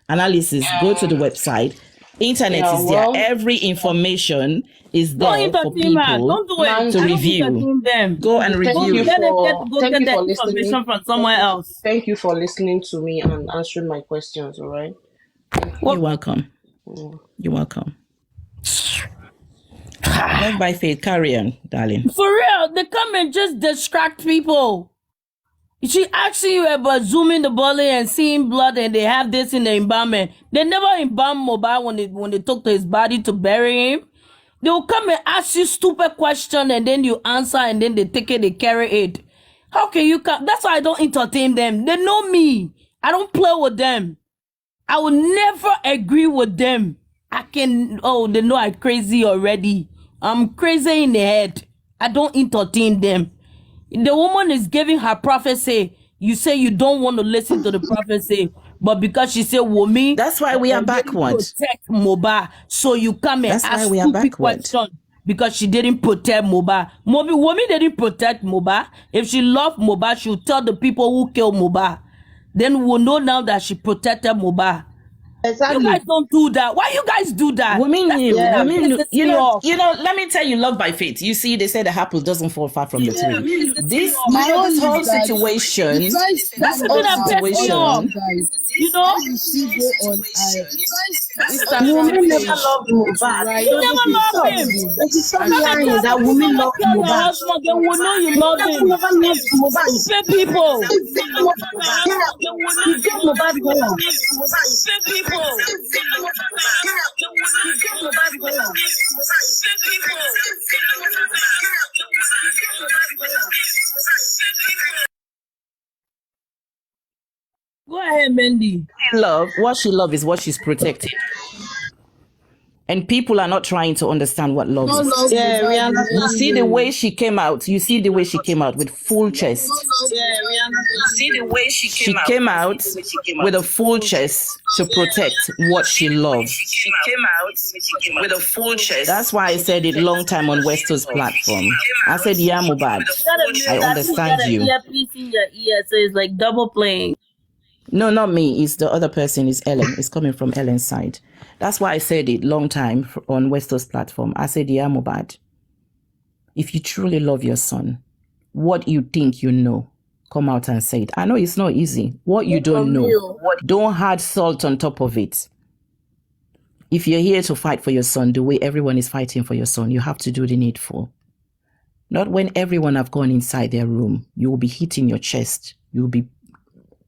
analysis, go to the website. Internet is there. Every information is Don't there for entertain her. people Don't do it. Man, to I don't review. entertain them. Go and Thank review. you Let them for go thank get you that for listening. information from somewhere else. Thank you for listening to me and answering my questions. All right. You're welcome. You're welcome. Love by faith. Carry on, darling. For real, they come and just distract people. She asking you about zooming the body and seeing blood, and they have this in the embalmment. They never embalm Mohbad when they took to his body to bury him. They will come and ask you stupid question, and then you answer, and then they take it, they carry it. How can you come? That's why I don't entertain them. They know me. I don't play with them. I will never agree with them. They know I'm crazy already. I'm crazy in the head. I don't entertain them. The woman is giving her prophecy. You say you don't want to listen to the prophecy, but because she said Wumi, that's why we are backward. Protect Mohbad, so you come and ask stupid question because she didn't protect Mohbad. Wumi didn't protect Mohbad. If she loved Mohbad, she would tell the people who killed Mohbad. Then we'll know now that she protected Mohbad. Exactly. You guys don't do that. Why you guys do that? Women knew. That Women knew. pisses me off. Let me tell you, love by faith. You see, they say the apple doesn't fall far from the tree. This whole situation, That's the thing that pisses me off. You know? Women never loved Mohbad. You never loved him. Stop lying that women love Tell your Mohbad. husband, they will know you love him. Never loved Mohbad. Stupid people. You get Mohbad home. Stupid people. Go ahead, Mandy. love, what she love is what she's protecting. And people are not trying to understand what love No is. love Yeah, we without understand You see the you. way she came out. You see the way she came out with full chest. See the way She came out with a full chest to protect what she loves. She came out with a full chest. That's why I said it long time on Westo's platform. I said, yeah, mohbad, I understand you. Earpiece in your ear, so it's like double playing. No, not me. It's the other person. It's Ellen. It's coming from Ellen's side. That's why I said it long time on Westo's platform. I said, yeah, mohbad, if you truly love your son, what you think you know, come out and say it. I know it's not easy. What you don't know, don't add salt on top of it. If you're here to fight for your son the way everyone is fighting for your son, you have to do the needful. Not when everyone have gone inside their room. You will be hitting your chest. You will be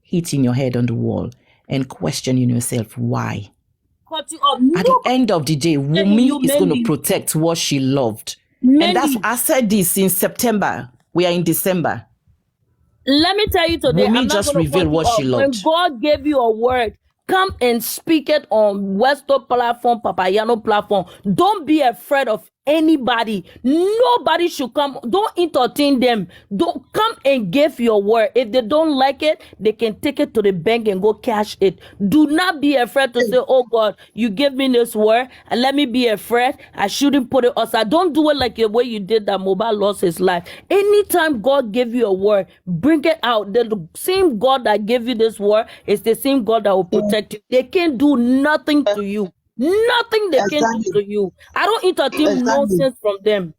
hitting your head on the wall and questioning yourself why. Cut you up. At the end of the day, Wunmi is going to protect what she loved. And that's, I said this in September. We are in December. Let me tell you today, Wunmi I'm not just gonna revealed cut you what she off. loved. When God gave you a word, come and speak it on Westo platform, Papayano platform. Don't be afraid of anybody. Nobody should come. Don't entertain them. Don't come and give your word. If they don't like it, they can take it to the bank and go cash it. Do not be afraid to say, oh God, you give me this word and let me be afraid. I shouldn't put it aside. Don't do it like the way you did that mohbad lost his life. Anytime God gave you a word, bring it out. The same God that gave you this word is the same God that will protect you. They can't do nothing to you. Nothing they can do to you. I don't entertain nonsense from them.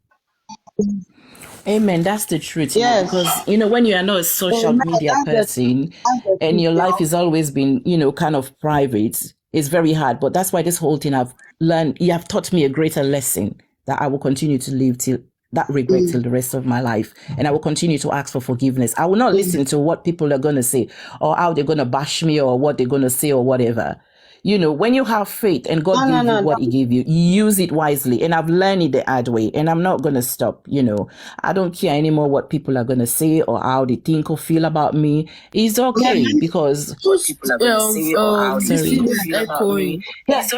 Amen. That's the truth. Yes. Because, when you are not a social media person and your life has always been, kind of private, it's very hard. But that's why this whole thing I've learned, you have taught me a greater lesson that I will continue to live till that regret till the rest of my life. And I will continue to ask for forgiveness. I will not listen to what people are going to say or how they're going to bash me or what they're going to say or whatever. When you have faith and God gave you what he gave you, use it wisely. And I've learned it the hard way and I'm not going to stop, I don't care anymore what people are going to say or how they think or feel about me. It's okay because This is echoing. Yes,